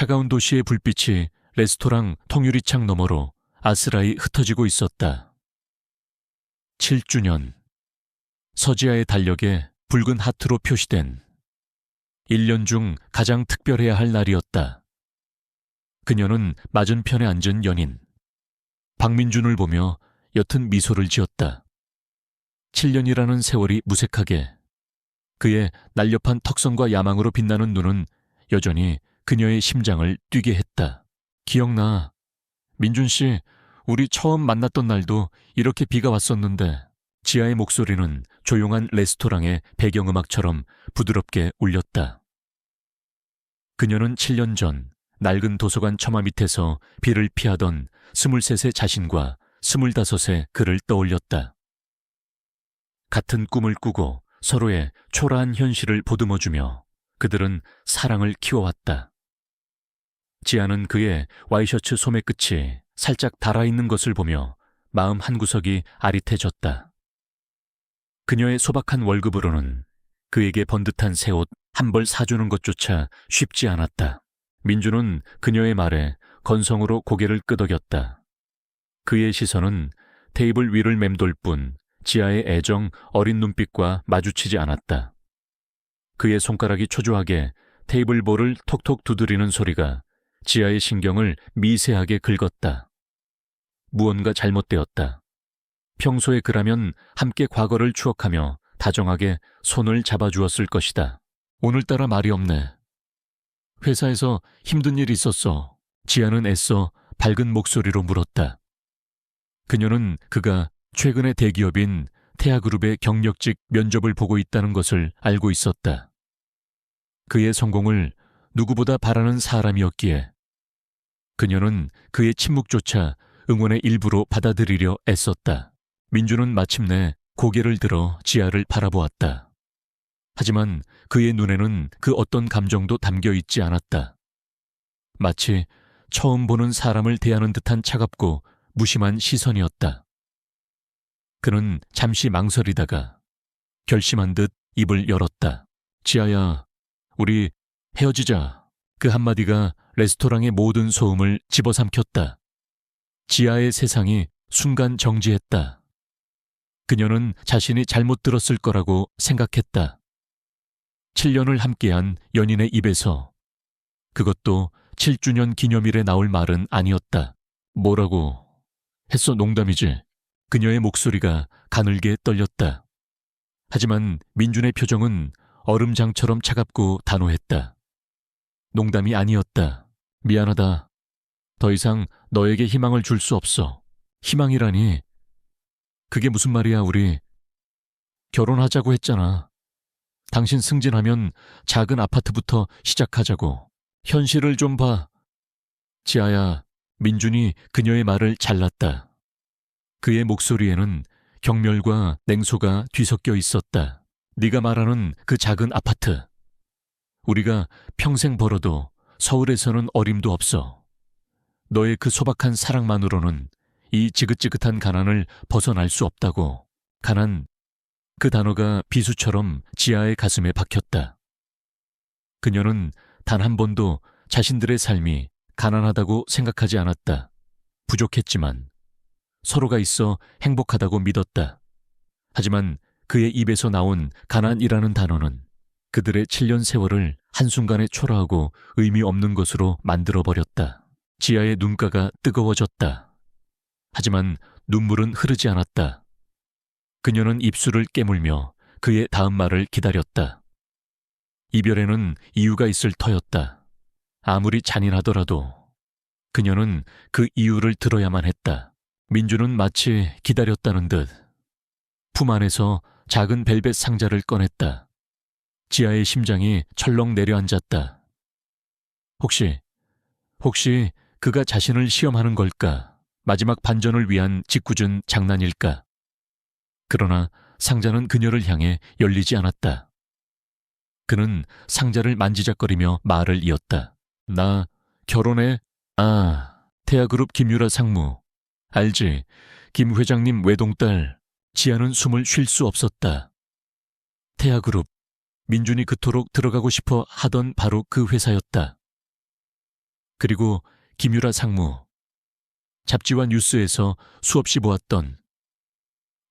차가운 도시의 불빛이 레스토랑 통유리창 너머로 아스라이 흩어지고 있었다. 7주년. 서지아의 달력에 붉은 하트로 표시된 1년 중 가장 특별해야 할 날이었다. 그녀는 맞은편에 앉은 연인 박민준을 보며 옅은 미소를 지었다. 7년이라는 세월이 무색하게 그의 날렵한 턱선과 야망으로 빛나는 눈은 여전히 그녀의 심장을 뛰게 했다. 기억나. 민준 씨, 우리 처음 만났던 날도 이렇게 비가 왔었는데. 지아의 목소리는 조용한 레스토랑의 배경음악처럼 부드럽게 울렸다. 그녀는 7년 전 낡은 도서관 처마 밑에서 비를 피하던 23의 자신과 25의 그를 떠올렸다. 같은 꿈을 꾸고 서로의 초라한 현실을 보듬어주며 그들은 사랑을 키워왔다. 지아는 그의 와이셔츠 소매 끝이 살짝 달아있는 것을 보며 마음 한구석이 아릿해졌다. 그녀의 소박한 월급으로는 그에게 번듯한 새 옷 한 벌 사주는 것조차 쉽지 않았다. 민주는 그녀의 말에 건성으로 고개를 끄덕였다. 그의 시선은 테이블 위를 맴돌 뿐 지아의 애정 어린 눈빛과 마주치지 않았다. 그의 손가락이 초조하게 테이블볼을 톡톡 두드리는 소리가 지아의 신경을 미세하게 긁었다. 무언가 잘못되었다. 평소에 그라면 함께 과거를 추억하며 다정하게 손을 잡아주었을 것이다. 오늘따라 말이 없네. 회사에서 힘든 일이 있었어. 지아는 애써 밝은 목소리로 물었다. 그녀는 그가 최근에 대기업인 태아그룹의 경력직 면접을 보고 있다는 것을 알고 있었다. 그의 성공을 누구보다 바라는 사람이었기에 그녀는 그의 침묵조차 응원의 일부로 받아들이려 애썼다. 민주는 마침내 고개를 들어 지아를 바라보았다. 하지만 그의 눈에는 그 어떤 감정도 담겨 있지 않았다. 마치 처음 보는 사람을 대하는 듯한 차갑고 무심한 시선이었다. 그는 잠시 망설이다가 결심한 듯 입을 열었다. 지아야, 우리 헤어지자. 그 한마디가 레스토랑의 모든 소음을 집어삼켰다. 지아의 세상이 순간 정지했다. 그녀는 자신이 잘못 들었을 거라고 생각했다. 7년을 함께한 연인의 입에서 그것도 7주년 기념일에 나올 말은 아니었다. 뭐라고 했어? 농담이지. 그녀의 목소리가 가늘게 떨렸다. 하지만 민준의 표정은 얼음장처럼 차갑고 단호했다. 농담이 아니었다. 미안하다. 더 이상 너에게 희망을 줄 수 없어. 희망이라니. 그게 무슨 말이야, 우리. 결혼하자고 했잖아. 당신 승진하면 작은 아파트부터 시작하자고. 현실을 좀 봐. 지아야, 민준이 그녀의 말을 잘랐다. 그의 목소리에는 경멸과 냉소가 뒤섞여 있었다. 네가 말하는 그 작은 아파트. 우리가 평생 벌어도 서울에서는 어림도 없어. 너의 그 소박한 사랑만으로는 이 지긋지긋한 가난을 벗어날 수 없다고. 가난, 그 단어가 비수처럼 지아의 가슴에 박혔다. 그녀는 단 한 번도 자신들의 삶이 가난하다고 생각하지 않았다. 부족했지만 서로가 있어 행복하다고 믿었다. 하지만 그의 입에서 나온 가난이라는 단어는 그들의 7년 세월을 한순간에 초라하고 의미 없는 것으로 만들어버렸다. 지아의 눈가가 뜨거워졌다. 하지만 눈물은 흐르지 않았다. 그녀는 입술을 깨물며 그의 다음 말을 기다렸다. 이별에는 이유가 있을 터였다. 아무리 잔인하더라도 그녀는 그 이유를 들어야만 했다. 민주는 마치 기다렸다는 듯 품 안에서 작은 벨벳 상자를 꺼냈다. 지아의 심장이 철렁 내려앉았다. 혹시 그가 자신을 시험하는 걸까? 마지막 반전을 위한 짓궂은 장난일까? 그러나 상자는 그녀를 향해 열리지 않았다. 그는 상자를 만지작거리며 말을 이었다. 나 결혼해? 아, 태아그룹 김유라 상무. 알지? 김 회장님 외동딸. 지아는 숨을 쉴 수 없었다. 태아그룹. 민준이 그토록 들어가고 싶어 하던 바로 그 회사였다. 그리고 김유라 상무, 잡지와 뉴스에서 수없이 보았던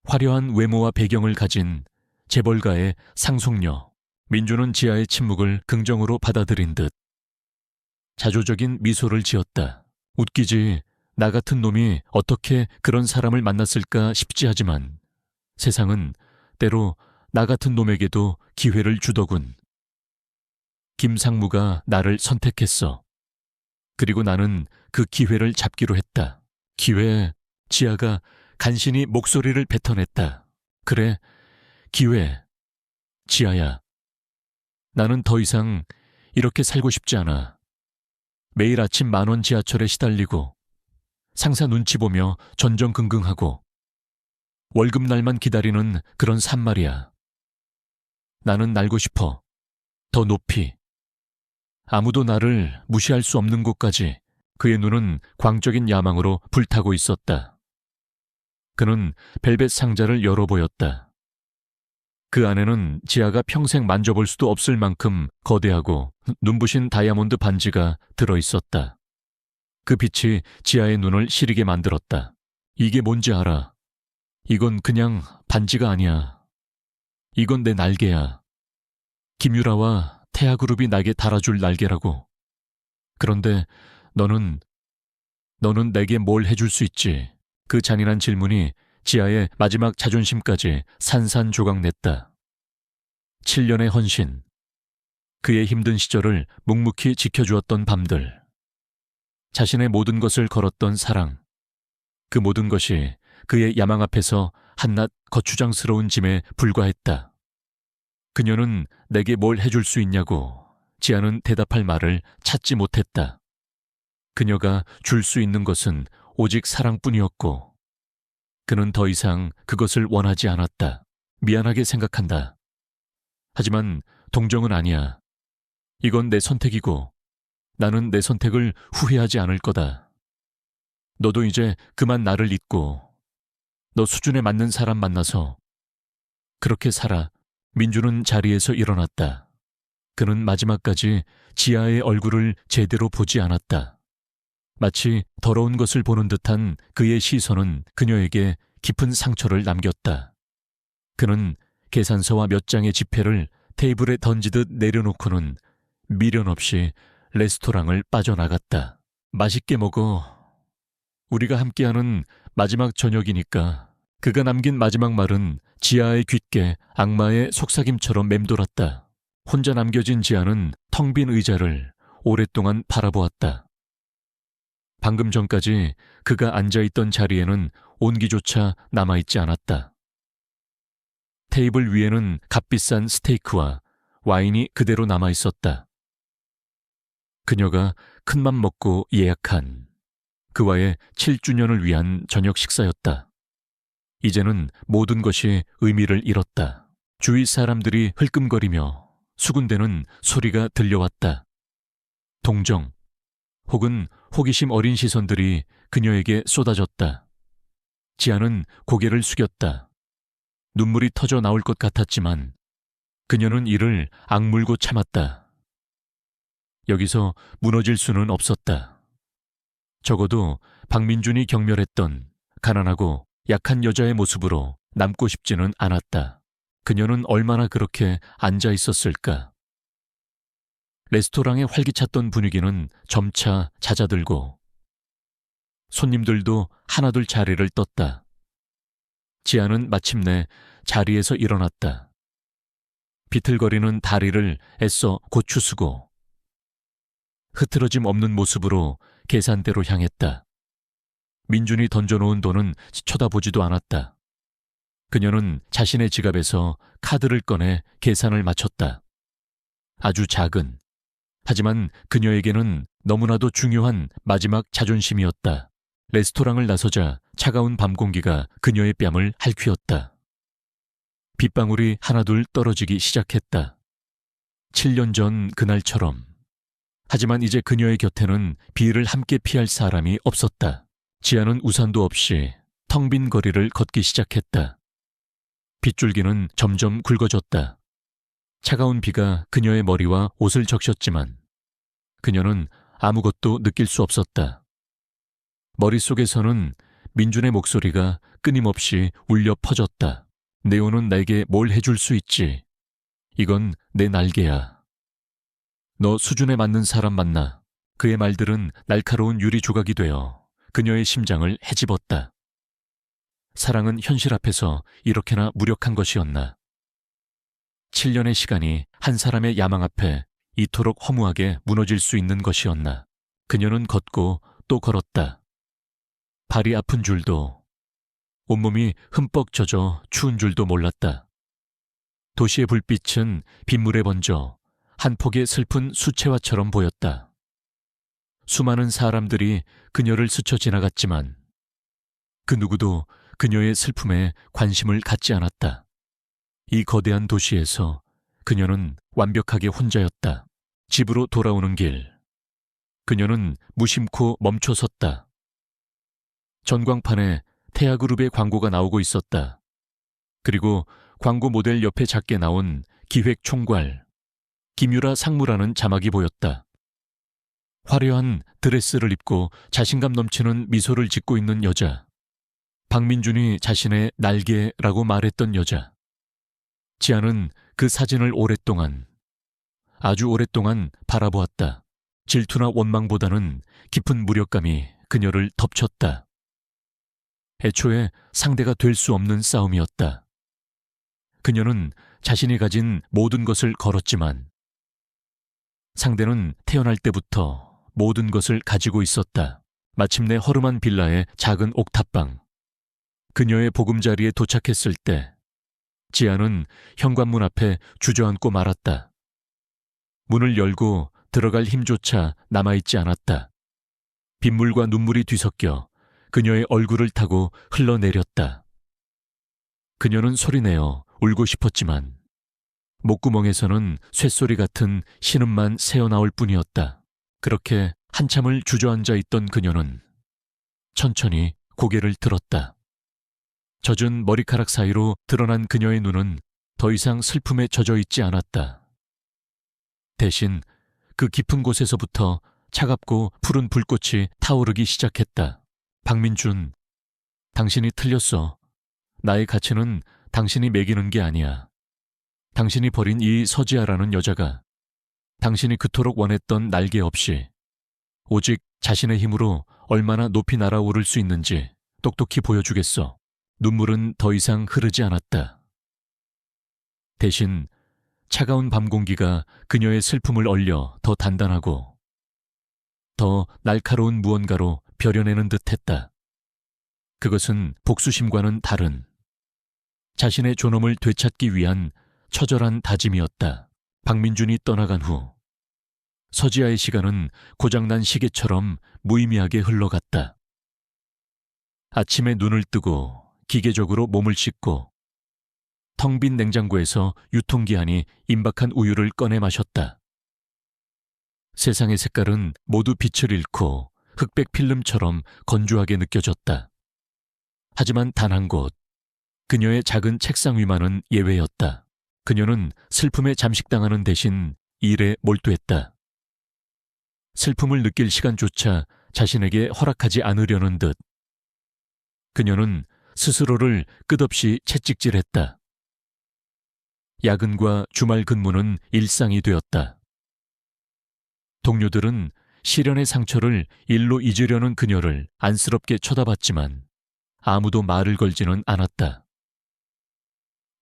화려한 외모와 배경을 가진 재벌가의 상속녀. 민주는 지아의 침묵을 긍정으로 받아들인 듯 자조적인 미소를 지었다. 웃기지, 나 같은 놈이 어떻게 그런 사람을 만났을까 싶지 하지만 세상은 때로 나 같은 놈에게도 기회를 주더군. 김 상무가 나를 선택했어. 그리고 나는 그 기회를 잡기로 했다. 기회, 지아가 간신히 목소리를 뱉어냈다. 그래, 기회. 지아야, 나는 더 이상 이렇게 살고 싶지 않아. 매일 아침 10,000원 지하철에 시달리고 상사 눈치 보며 전전긍긍하고 월급날만 기다리는 그런 삶 말이야. 나는 날고 싶어. 더 높이. 아무도 나를 무시할 수 없는 곳까지. 그의 눈은 광적인 야망으로 불타고 있었다. 그는 벨벳 상자를 열어보였다. 그 안에는 지아가 평생 만져볼 수도 없을 만큼 거대하고 눈부신 다이아몬드 반지가 들어있었다. 그 빛이 지아의 눈을 시리게 만들었다. 이게 뭔지 알아? 이건 그냥 반지가 아니야. 이건 내 날개야. 김유라와 태아그룹이 나에게 달아줄 날개라고. 그런데 너는 내게 뭘 해줄 수 있지? 그 잔인한 질문이 지아의 마지막 자존심까지 산산조각냈다. 7년의 헌신, 그의 힘든 시절을 묵묵히 지켜주었던 밤들, 자신의 모든 것을 걸었던 사랑, 그 모든 것이 그의 야망 앞에서 한낱 거추장스러운 짐에 불과했다. 그녀는 내게 뭘 해줄 수 있냐고 지아는 대답할 말을 찾지 못했다. 그녀가 줄 수 있는 것은 오직 사랑뿐이었고 그는 더 이상 그것을 원하지 않았다. 미안하게 생각한다. 하지만 동정은 아니야. 이건 내 선택이고 나는 내 선택을 후회하지 않을 거다. 너도 이제 그만 나를 잊고 너 수준에 맞는 사람 만나서 그렇게 살아. 민주는 자리에서 일어났다. 그는 마지막까지 지아의 얼굴을 제대로 보지 않았다. 마치 더러운 것을 보는 듯한 그의 시선은 그녀에게 깊은 상처를 남겼다. 그는 계산서와 몇 장의 지폐를 테이블에 던지듯 내려놓고는 미련 없이 레스토랑을 빠져나갔다. 맛있게 먹어. 우리가 함께하는 마지막 저녁이니까. 그가 남긴 마지막 말은 지아의 귓게 악마의 속삭임처럼 맴돌았다. 혼자 남겨진 지아는 텅 빈 의자를 오랫동안 바라보았다. 방금 전까지 그가 앉아있던 자리에는 온기조차 남아있지 않았다. 테이블 위에는 값비싼 스테이크와 와인이 그대로 남아있었다. 그녀가 큰맘 먹고 예약한 그와의 7주년을 위한 저녁 식사였다. 이제는 모든 것이 의미를 잃었다. 주위 사람들이 흘끔거리며 수군대는 소리가 들려왔다. 동정 혹은 호기심 어린 시선들이 그녀에게 쏟아졌다. 지아는 고개를 숙였다. 눈물이 터져 나올 것 같았지만 그녀는 이를 악물고 참았다. 여기서 무너질 수는 없었다. 적어도 박민준이 경멸했던 가난하고 약한 여자의 모습으로 남고 싶지는 않았다. 그녀는 얼마나 그렇게 앉아 있었을까? 레스토랑에 활기찼던 분위기는 점차 잦아들고 손님들도 하나둘 자리를 떴다. 지아는 마침내 자리에서 일어났다. 비틀거리는 다리를 애써 고추쓰고 흐트러짐 없는 모습으로 계산대로 향했다. 민준이 던져놓은 돈은 쳐다보지도 않았다. 그녀는 자신의 지갑에서 카드를 꺼내 계산을 마쳤다. 아주 작은, 하지만 그녀에게는 너무나도 중요한 마지막 자존심이었다. 레스토랑을 나서자 차가운 밤 공기가 그녀의 뺨을 핥휘었다. 빗방울이 하나둘 떨어지기 시작했다. 7년 전 그날처럼. 하지만 이제 그녀의 곁에는 비를 함께 피할 사람이 없었다. 지아는 우산도 없이 텅 빈 거리를 걷기 시작했다. 빗줄기는 점점 굵어졌다. 차가운 비가 그녀의 머리와 옷을 적셨지만 그녀는 아무것도 느낄 수 없었다. 머릿속에서는 민준의 목소리가 끊임없이 울려 퍼졌다. 네오는 내게 뭘 해줄 수 있지. 이건 내 날개야. 너 수준에 맞는 사람 만나. 그의 말들은 날카로운 유리 조각이 되어 그녀의 심장을 헤집었다. 사랑은 현실 앞에서 이렇게나 무력한 것이었나. 7년의 시간이 한 사람의 야망 앞에 이토록 허무하게 무너질 수 있는 것이었나. 그녀는 걷고 또 걸었다. 발이 아픈 줄도, 온몸이 흠뻑 젖어 추운 줄도 몰랐다. 도시의 불빛은 빗물에 번져 한 폭의 슬픈 수채화처럼 보였다. 수많은 사람들이 그녀를 스쳐 지나갔지만 그 누구도 그녀의 슬픔에 관심을 갖지 않았다. 이 거대한 도시에서 그녀는 완벽하게 혼자였다. 집으로 돌아오는 길, 그녀는 무심코 멈춰섰다. 전광판에 태아그룹의 광고가 나오고 있었다. 그리고 광고 모델 옆에 작게 나온 기획총괄, 김유라 상무라는 자막이 보였다. 화려한 드레스를 입고 자신감 넘치는 미소를 짓고 있는 여자. 박민준이 자신의 날개라고 말했던 여자. 지아는 그 사진을 오랫동안, 아주 오랫동안 바라보았다. 질투나 원망보다는 깊은 무력감이 그녀를 덮쳤다. 애초에 상대가 될 수 없는 싸움이었다. 그녀는 자신이 가진 모든 것을 걸었지만 상대는 태어날 때부터 모든 것을 가지고 있었다. 마침내 허름한 빌라의 작은 옥탑방. 그녀의 보금자리에 도착했을 때 지아는 현관문 앞에 주저앉고 말았다. 문을 열고 들어갈 힘조차 남아있지 않았다. 빗물과 눈물이 뒤섞여 그녀의 얼굴을 타고 흘러내렸다. 그녀는 소리내어 울고 싶었지만 목구멍에서는 쇳소리 같은 신음만 새어나올 뿐이었다. 그렇게 한참을 주저앉아 있던 그녀는 천천히 고개를 들었다. 젖은 머리카락 사이로 드러난 그녀의 눈은 더 이상 슬픔에 젖어 있지 않았다. 대신 그 깊은 곳에서부터 차갑고 푸른 불꽃이 타오르기 시작했다. 박민준, 당신이 틀렸어. 나의 가치는 당신이 매기는 게 아니야. 당신이 버린 이 서지아라는 여자가 당신이 그토록 원했던 날개 없이 오직 자신의 힘으로 얼마나 높이 날아오를 수 있는지 똑똑히 보여주겠어. 눈물은 더 이상 흐르지 않았다. 대신 차가운 밤 공기가 그녀의 슬픔을 얼려 더 단단하고 더 날카로운 무언가로 벼려내는 듯했다. 그것은 복수심과는 다른 자신의 존엄을 되찾기 위한 처절한 다짐이었다. 박민준이 떠나간 후 서지아의 시간은 고장난 시계처럼 무의미하게 흘러갔다. 아침에 눈을 뜨고 기계적으로 몸을 씻고 텅 빈 냉장고에서 유통기한이 임박한 우유를 꺼내 마셨다. 세상의 색깔은 모두 빛을 잃고 흑백 필름처럼 건조하게 느껴졌다. 하지만 단 한 곳, 그녀의 작은 책상 위만은 예외였다. 그녀는 슬픔에 잠식당하는 대신 일에 몰두했다. 슬픔을 느낄 시간조차 자신에게 허락하지 않으려는 듯. 그녀는 스스로를 끝없이 채찍질했다. 야근과 주말 근무는 일상이 되었다. 동료들은 시련의 상처를 일로 잊으려는 그녀를 안쓰럽게 쳐다봤지만 아무도 말을 걸지는 않았다.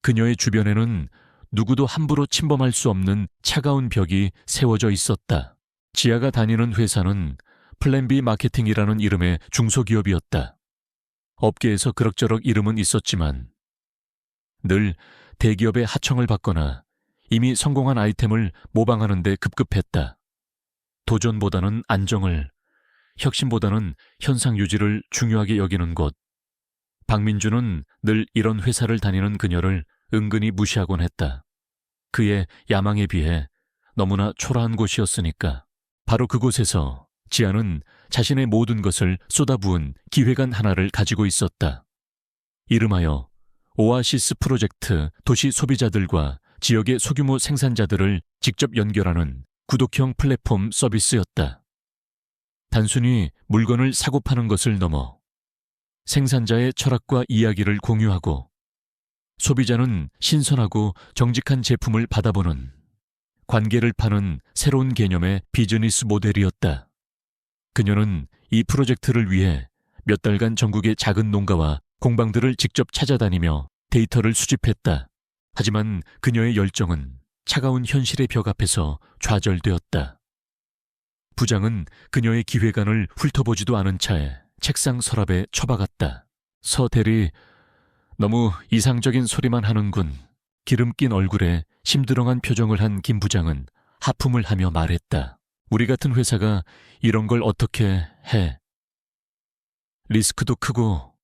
그녀의 주변에는 누구도 함부로 침범할 수 없는 차가운 벽이 세워져 있었다. 지아가 다니는 회사는 플랜 B 마케팅이라는 이름의 중소기업이었다. 업계에서 그럭저럭 이름은 있었지만 늘 대기업의 하청을 받거나 이미 성공한 아이템을 모방하는 데 급급했다. 도전보다는 안정을, 혁신보다는 현상 유지를 중요하게 여기는 곳. 박민준은 늘 이런 회사를 다니는 그녀를 은근히 무시하곤 했다. 그의 야망에 비해 너무나 초라한 곳이었으니까. 바로 그곳에서 지아는 자신의 모든 것을 쏟아부은 기획안 하나를 가지고 있었다. 이름하여 오아시스 프로젝트. 도시 소비자들과 지역의 소규모 생산자들을 직접 연결하는 구독형 플랫폼 서비스였다. 단순히 물건을 사고 파는 것을 넘어 생산자의 철학과 이야기를 공유하고 소비자는 신선하고 정직한 제품을 받아보는 관계를 파는 새로운 개념의 비즈니스 모델이었다. 그녀는 이 프로젝트를 위해 몇 달간 전국의 작은 농가와 공방들을 직접 찾아다니며 데이터를 수집했다. 하지만 그녀의 열정은 차가운 현실의 벽 앞에서 좌절되었다. 부장은 그녀의 기획안을 훑어보지도 않은 차에 책상 서랍에 처박았다. 서 대리, 너무 이상적인 소리만 하는군. 기름 낀 얼굴에 심드렁한 표정을 한 김 부장은 하품을 하며 말했다. 우리 같은 회사가 이런 걸 어떻게 해? 리스크도 크고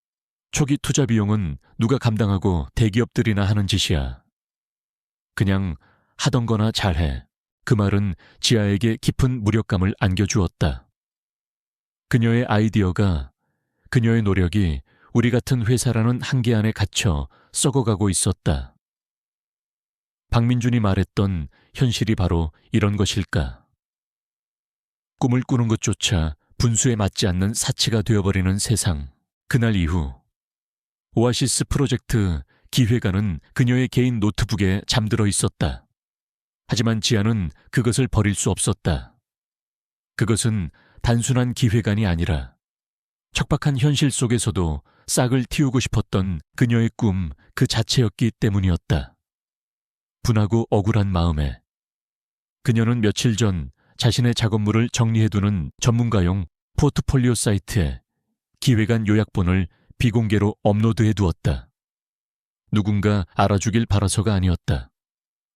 초기 투자 비용은 누가 감당하고 대기업들이나 하는 짓이야. 그냥 하던 거나 잘해. 그 말은 지아에게 깊은 무력감을 안겨주었다. 그녀의 아이디어가, 그녀의 노력이 우리 같은 회사라는 한계 안에 갇혀 썩어가고 있었다. 박민준이 말했던 현실이 바로 이런 것일까? 꿈을 꾸는 것조차 분수에 맞지 않는 사치가 되어버리는 세상. 그날 이후 오아시스 프로젝트 기획안은 그녀의 개인 노트북에 잠들어 있었다. 하지만 지아는 그것을 버릴 수 없었다. 그것은 단순한 기획안이 아니라 척박한 현실 속에서도 싹을 틔우고 싶었던 그녀의 꿈 그 자체였기 때문이었다. 분하고 억울한 마음에 그녀는 며칠 전 자신의 작업물을 정리해두는 전문가용 포트폴리오 사이트에 기획안 요약본을 비공개로 업로드해 두었다. 누군가 알아주길 바라서가 아니었다.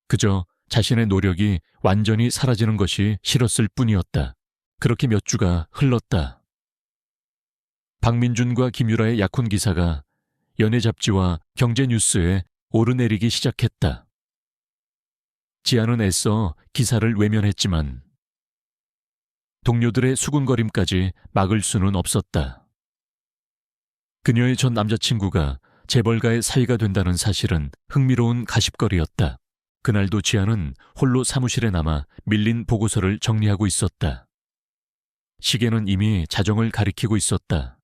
그저 자신의 노력이 완전히 사라지는 것이 싫었을 뿐이었다. 그렇게 몇 주가 흘렀다. 박민준과 김유라의 약혼 기사가 연예 잡지와 경제 뉴스에 오르내리기 시작했다. 지아는 애써 기사를 외면했지만 동료들의 수군거림까지 막을 수는 없었다. 그녀의 전 남자친구가 재벌가의 사위가 된다는 사실은 흥미로운 가십거리였다. 그날도 지아는 홀로 사무실에 남아 밀린 보고서를 정리하고 있었다. 시계는 이미 자정을 가리키고 있었다.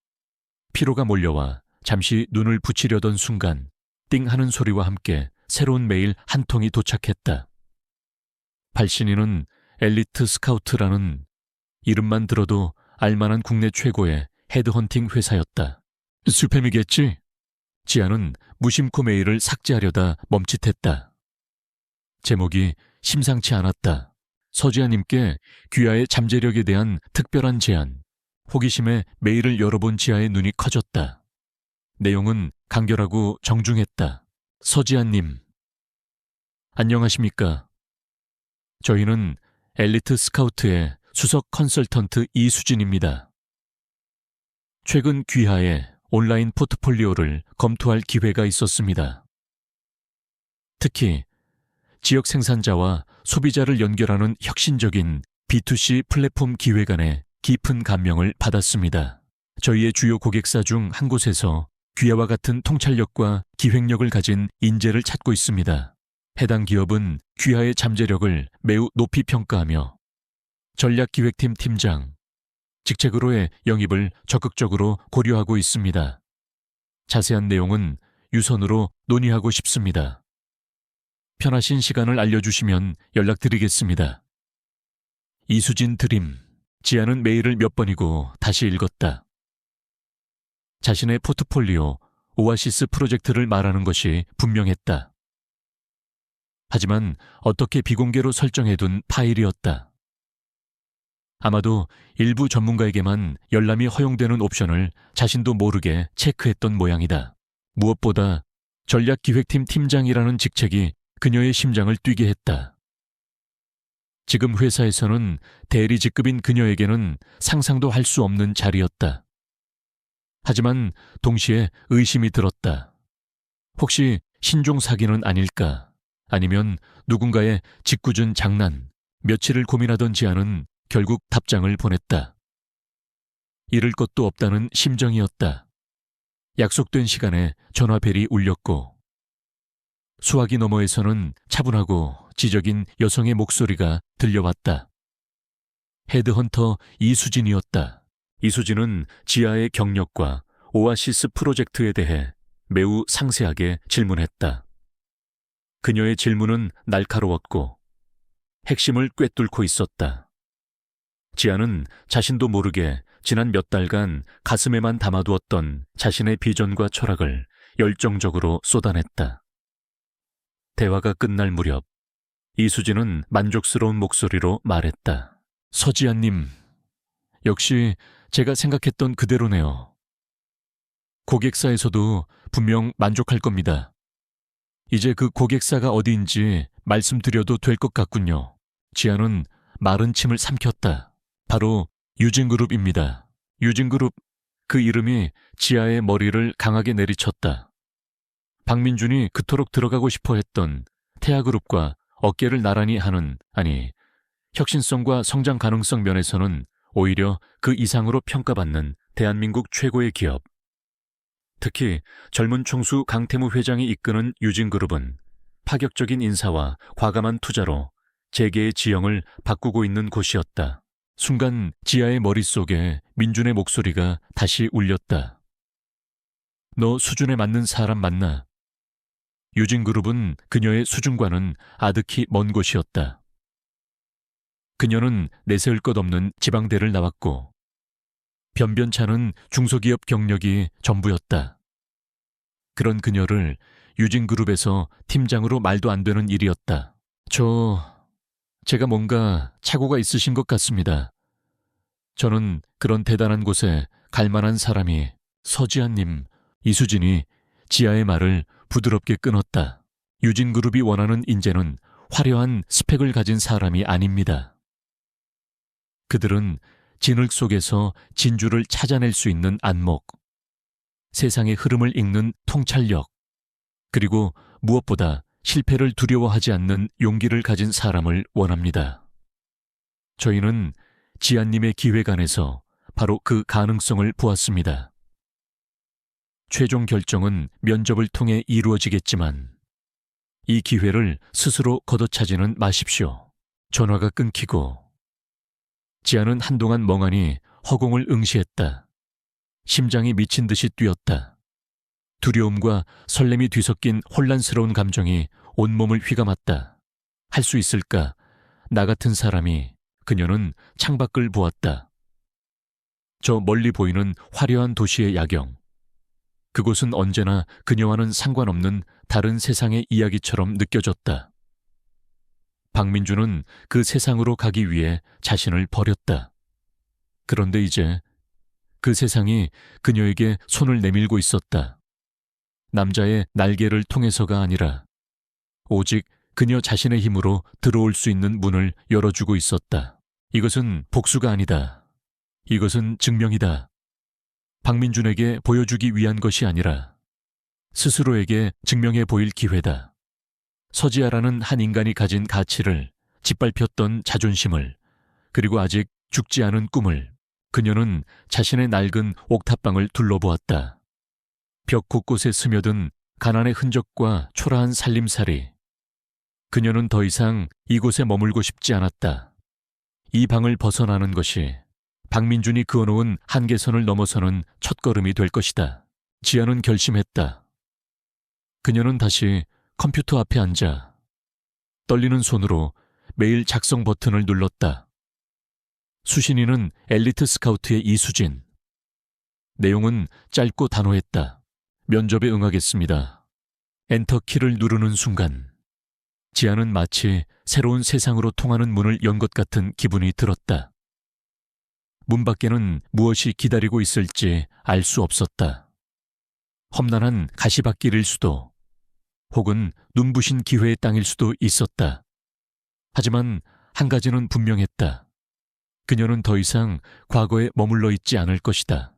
피로가 몰려와 잠시 눈을 붙이려던 순간 띵 하는 소리와 함께 새로운 메일 한 통이 도착했다. 발신인은 엘리트 스카우트라는 이름만 들어도 알만한 국내 최고의 헤드헌팅 회사였다. 스팸이겠지? 지아는 무심코 메일을 삭제하려다 멈칫했다. 제목이 심상치 않았다. 서지아님께 귀하의 잠재력에 대한 특별한 제안. 호기심에 메일을 열어본 지아의 눈이 커졌다. 내용은 간결하고 정중했다. 서지아님, 안녕하십니까? 저희는 엘리트 스카우트의 수석 컨설턴트 이수진입니다. 최근 귀하의 온라인 포트폴리오를 검토할 기회가 있었습니다. 특히 지역 생산자와 소비자를 연결하는 혁신적인 B2C 플랫폼 기획안에 깊은 감명을 받았습니다. 저희의 주요 고객사 중 한 곳에서 귀하와 같은 통찰력과 기획력을 가진 인재를 찾고 있습니다. 해당 기업은 귀하의 잠재력을 매우 높이 평가하며 전략기획팀 팀장, 직책으로의 영입을 적극적으로 고려하고 있습니다. 자세한 내용은 유선으로 논의하고 싶습니다. 편하신 시간을 알려주시면 연락드리겠습니다. 이수진 드림. 지아는 메일을 몇 번이고 다시 읽었다. 자신의 포트폴리오 오아시스 프로젝트를 말하는 것이 분명했다. 하지만 어떻게 비공개로 설정해둔 파일이었다. 아마도 일부 전문가에게만 열람이 허용되는 옵션을 자신도 모르게 체크했던 모양이다. 무엇보다 전략기획팀 팀장이라는 직책이 그녀의 심장을 뛰게 했다. 지금 회사에서는 대리 직급인 그녀에게는 상상도 할 수 없는 자리였다. 하지만 동시에 의심이 들었다. 혹시 신종 사기는 아닐까? 아니면 누군가의 짓궂은 장난, 며칠을 고민하던 지아는 결국 답장을 보냈다. 잃을 것도 없다는 심정이었다. 약속된 시간에 전화벨이 울렸고 수화기 너머에서는 차분하고 지적인 여성의 목소리가 들려왔다. 헤드헌터 이수진이었다. 이수진은 지아의 경력과 오아시스 프로젝트에 대해 매우 상세하게 질문했다. 그녀의 질문은 날카로웠고 핵심을 꿰뚫고 있었다. 지아는 자신도 모르게 지난 몇 달간 가슴에만 담아두었던 자신의 비전과 철학을 열정적으로 쏟아냈다. 대화가 끝날 무렵 이수진은 만족스러운 목소리로 말했다. 서지아님, 역시 제가 생각했던 그대로네요. 고객사에서도 분명 만족할 겁니다. 이제 그 고객사가 어디인지 말씀드려도 될 것 같군요. 지아는 마른 침을 삼켰다. 바로 유진그룹입니다. 유진그룹, 그 이름이 지아의 머리를 강하게 내리쳤다. 박민준이 그토록 들어가고 싶어 했던 태아그룹과 어깨를 나란히 하는, 아니, 혁신성과 성장 가능성 면에서는 오히려 그 이상으로 평가받는 대한민국 최고의 기업. 특히 젊은 총수 강태무 회장이 이끄는 유진그룹은 파격적인 인사와 과감한 투자로 재계의 지형을 바꾸고 있는 곳이었다. 순간 지아의 머릿속에 민준의 목소리가 다시 울렸다. 너 수준에 맞는 사람 맞나? 유진그룹은 그녀의 수준과는 아득히 먼 곳이었다. 그녀는 내세울 것 없는 지방대를 나왔고 변변찮은 중소기업 경력이 전부였다. 그런 그녀를 유진그룹에서 팀장으로 말도 안 되는 일이었다. 제가 뭔가 착오가 있으신 것 같습니다. 저는 그런 대단한 곳에 갈 만한 사람이. 서지아님, 이수진이 지아의 말을 부드럽게 끊었다. 유진그룹이 원하는 인재는 화려한 스펙을 가진 사람이 아닙니다. 그들은 진흙 속에서 진주를 찾아낼 수 있는 안목, 세상의 흐름을 읽는 통찰력, 그리고 무엇보다 실패를 두려워하지 않는 용기를 가진 사람을 원합니다. 저희는 지아님의 기획안에서 바로 그 가능성을 보았습니다. 최종 결정은 면접을 통해 이루어지겠지만 이 기회를 스스로 걷어차지는 마십시오. 전화가 끊기고 지아는 한동안 멍하니 허공을 응시했다. 심장이 미친 듯이 뛰었다. 두려움과 설렘이 뒤섞인 혼란스러운 감정이 온몸을 휘감았다. 할 수 있을까? 나 같은 사람이. 그녀는 창밖을 보았다. 저 멀리 보이는 화려한 도시의 야경. 그곳은 언제나 그녀와는 상관없는 다른 세상의 이야기처럼 느껴졌다. 박민주는 그 세상으로 가기 위해 자신을 버렸다. 그런데 이제 그 세상이 그녀에게 손을 내밀고 있었다. 남자의 날개를 통해서가 아니라 오직 그녀 자신의 힘으로 들어올 수 있는 문을 열어주고 있었다. 이것은 복수가 아니다. 이것은 증명이다. 박민준에게 보여주기 위한 것이 아니라 스스로에게 증명해 보일 기회다. 서지아라는 한 인간이 가진 가치를, 짓밟혔던 자존심을, 그리고 아직 죽지 않은 꿈을 그녀는 자신의 낡은 옥탑방을 둘러보았다. 벽 곳곳에 스며든 가난의 흔적과 초라한 살림살이. 그녀는 더 이상 이곳에 머물고 싶지 않았다. 이 방을 벗어나는 것이 박민준이 그어놓은 한계선을 넘어서는 첫걸음이 될 것이다. 지아는 결심했다. 그녀는 다시 컴퓨터 앞에 앉아 떨리는 손으로 메일 작성 버튼을 눌렀다. 수신인은 엘리트 스카우트의 이수진. 내용은 짧고 단호했다. 면접에 응하겠습니다. 엔터 키를 누르는 순간 지아는 마치 새로운 세상으로 통하는 문을 연 것 같은 기분이 들었다. 문 밖에는 무엇이 기다리고 있을지 알 수 없었다. 험난한 가시밭길일 수도, 혹은 눈부신 기회의 땅일 수도 있었다. 하지만 한 가지는 분명했다. 그녀는 더 이상 과거에 머물러 있지 않을 것이다.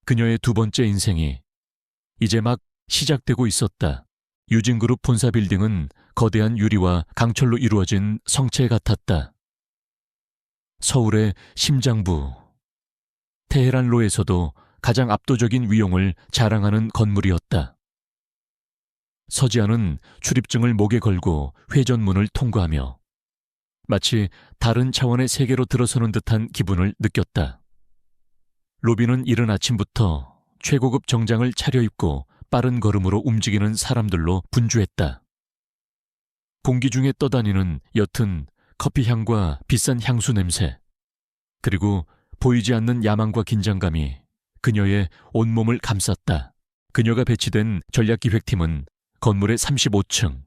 그녀의 두 번째 인생이 이제 막 시작되고 있었다. 유진그룹 본사 빌딩은 거대한 유리와 강철로 이루어진 성체 같았다. 서울의 심장부, 테헤란로에서도 가장 압도적인 위용을 자랑하는 건물이었다. 서지아는 출입증을 목에 걸고 회전문을 통과하며 마치 다른 차원의 세계로 들어서는 듯한 기분을 느꼈다. 로비는 이른 아침부터 최고급 정장을 차려입고 빠른 걸음으로 움직이는 사람들로 분주했다. 공기 중에 떠다니는 옅은 커피 향과 비싼 향수 냄새, 그리고 보이지 않는 야망과 긴장감이 그녀의 온몸을 감쌌다. 그녀가 배치된 전략기획팀은 건물의 35층,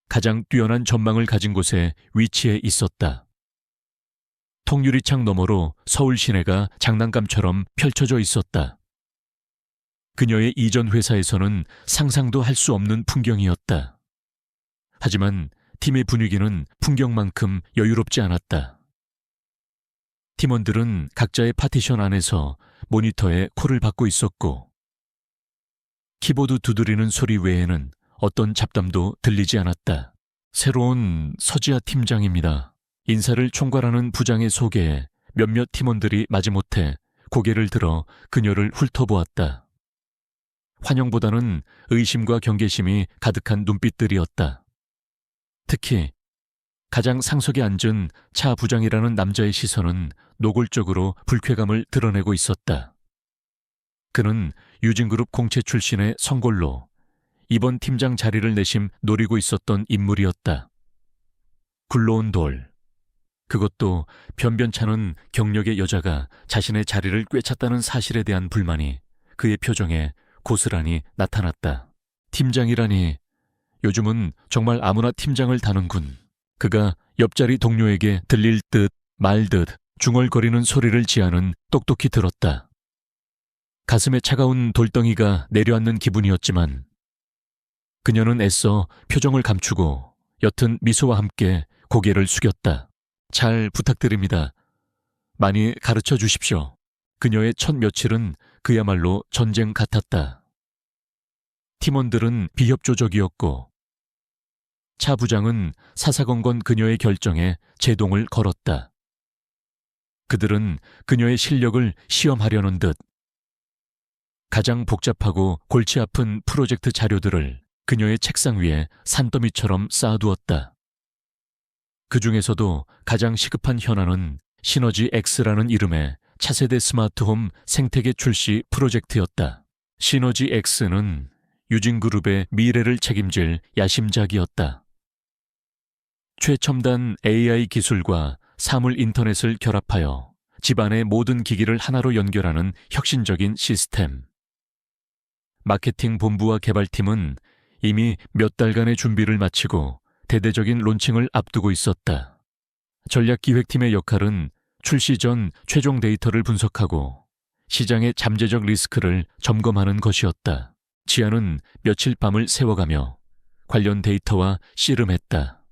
가장 뛰어난 전망을 가진 곳에 위치해 있었다. 통유리창 너머로 서울 시내가 장난감처럼 펼쳐져 있었다. 그녀의 이전 회사에서는 상상도 할 수 없는 풍경이었다. 하지만 팀의 분위기는 풍경만큼 여유롭지 않았다. 팀원들은 각자의 파티션 안에서 모니터에 콜을 받고 있었고, 키보드 두드리는 소리 외에는 어떤 잡담도 들리지 않았다. 새로운 서지아 팀장입니다. 인사를 총괄하는 부장의 소개에 몇몇 팀원들이 마지못해 고개를 들어 그녀를 훑어보았다. 환영보다는 의심과 경계심이 가득한 눈빛들이었다. 특히 가장 상석에 앉은 차 부장이라는 남자의 시선은 노골적으로 불쾌감을 드러내고 있었다. 그는 유진그룹 공채 출신의 성골로 이번 팀장 자리를 내심 노리고 있었던 인물이었다. 굴러온 돌, 그것도 변변찮은 경력의 여자가 자신의 자리를 꿰찼다는 사실에 대한 불만이 그의 표정에 고스란히 나타났다. 팀장이라니, 요즘은 정말 아무나 팀장을 다는군. 그가 옆자리 동료에게 들릴 듯 말 듯 중얼거리는 소리를 지하는 똑똑히 들었다. 가슴에 차가운 돌덩이가 내려앉는 기분이었지만 그녀는 애써 표정을 감추고 옅은 미소와 함께 고개를 숙였다. 잘 부탁드립니다. 많이 가르쳐 주십시오. 그녀의 첫 며칠은 그야말로 전쟁 같았다. 팀원들은 비협조적이었고 차 부장은 사사건건 그녀의 결정에 제동을 걸었다. 그들은 그녀의 실력을 시험하려는 듯 가장 복잡하고 골치 아픈 프로젝트 자료들을 그녀의 책상 위에 산더미처럼 쌓아두었다. 그 중에서도 가장 시급한 현안은 시너지 X라는 이름의 차세대 스마트홈 생태계 출시 프로젝트였다. 시너지 X는 유진그룹의 미래를 책임질 야심작이었다. 최첨단 AI 기술과 사물 인터넷을 결합하여 집안의 모든 기기를 하나로 연결하는 혁신적인 시스템. 마케팅 본부와 개발팀은 이미 몇 달간의 준비를 마치고 대대적인 론칭을 앞두고 있었다. 전략기획팀의 역할은 출시 전 최종 데이터를 분석하고 시장의 잠재적 리스크를 점검하는 것이었다. 지아는 며칠 밤을 새워가며 관련 데이터와 씨름했다.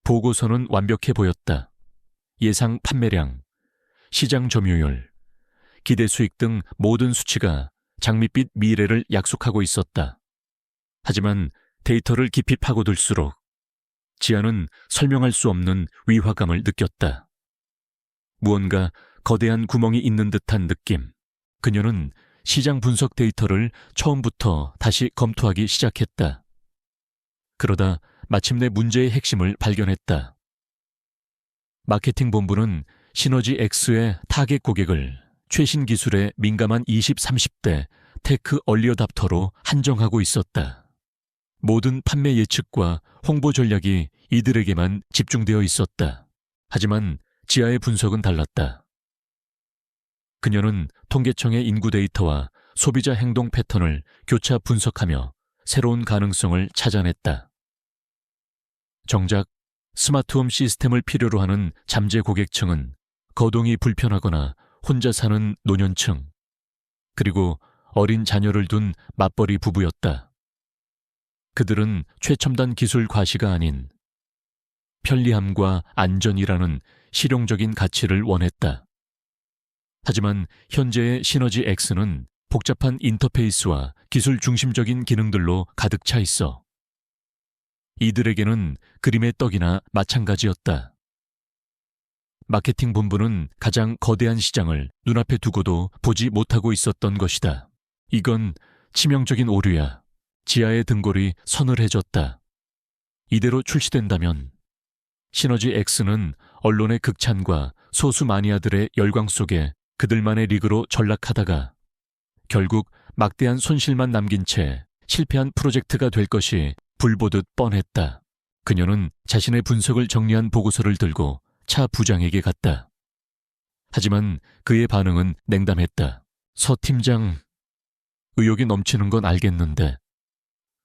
보고서는 완벽해 보였다. 예상 판매량, 시장 점유율, 기대 수익 등 모든 수치가 장밋빛 미래를 약속하고 있었다. 하지만 데이터를 깊이 파고들수록 지아는 설명할 수 없는 위화감을 느꼈다. 무언가 거대한 구멍이 있는 듯한 느낌. 그녀는 시장 분석 데이터를 처음부터 다시 검토하기 시작했다. 그러다 마침내 문제의 핵심을 발견했다. 마케팅 본부는 시너지 X의 타겟 고객을 최신 기술에 민감한 20, 30대 테크 얼리어답터로 한정하고 있었다. 모든 판매 예측과 홍보 전략이 이들에게만 집중되어 있었다. 하지만 지아의 분석은 달랐다. 그녀는 통계청의 인구 데이터와 소비자 행동 패턴을 교차 분석하며 새로운 가능성을 찾아냈다. 정작 스마트홈 시스템을 필요로 하는 잠재 고객층은 거동이 불편하거나 혼자 사는 노년층, 그리고 어린 자녀를 둔 맞벌이 부부였다. 그들은 최첨단 기술 과시가 아닌 편리함과 안전이라는 실용적인 가치를 원했다. 하지만 현재의 시너지 X는 복잡한 인터페이스와 기술 중심적인 기능들로 가득 차 있어 이들에게는 그림의 떡이나 마찬가지였다. 마케팅 본부는 가장 거대한 시장을 눈앞에 두고도 보지 못하고 있었던 것이다. 이건 치명적인 오류야. 지하의 등골이 서늘해졌다. 이대로 출시된다면 시너지 X는 언론의 극찬과 소수 마니아들의 열광 속에 그들만의 리그로 전락하다가 결국 막대한 손실만 남긴 채 실패한 프로젝트가 될 것이 불보듯 뻔했다. 그녀는 자신의 분석을 정리한 보고서를 들고 차 부장에게 갔다. 하지만 그의 반응은 냉담했다. 서 팀장, 의욕이 넘치는 건 알겠는데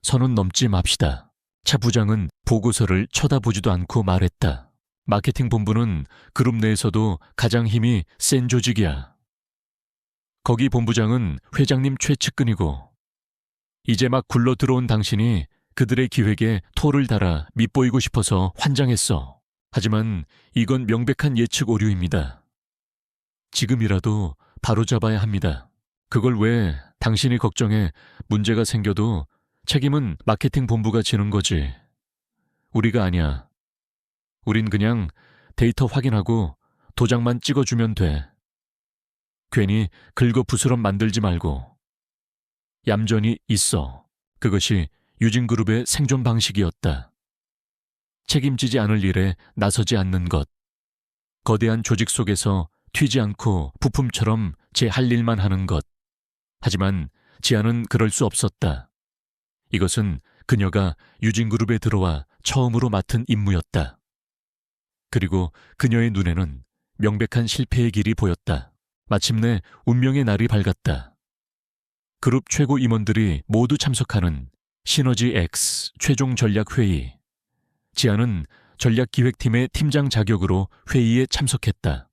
선은 넘지 맙시다. 차 부장은 보고서를 쳐다보지도 않고 말했다. 마케팅 본부는 그룹 내에서도 가장 힘이 센 조직이야. 거기 본부장은 회장님 최측근이고 이제 막 굴러 들어온 당신이 그들의 기획에 토를 달아 밉보이고 싶어서 환장했어. 하지만 이건 명백한 예측 오류입니다. 지금이라도 바로잡아야 합니다. 그걸 왜 당신이 걱정해 문제가 생겨도 책임은 마케팅 본부가 지는 거지. 우리가 아니야. 우린 그냥 데이터 확인하고 도장만 찍어주면 돼. 괜히 긁어부스럼 만들지 말고. 얌전히 있어. 그것이 유진그룹의 생존 방식이었다. 책임지지 않을 일에 나서지 않는 것. 거대한 조직 속에서 튀지 않고 부품처럼 제 할 일만 하는 것. 하지만 지아는 그럴 수 없었다. 이것은 그녀가 유진그룹에 들어와 처음으로 맡은 임무였다. 그리고 그녀의 눈에는 명백한 실패의 길이 보였다. 마침내 운명의 날이 밝았다. 그룹 최고 임원들이 모두 참석하는 시너지 X 최종 전략 회의. 지아는 전략기획팀의 팀장 자격으로 회의에 참석했다.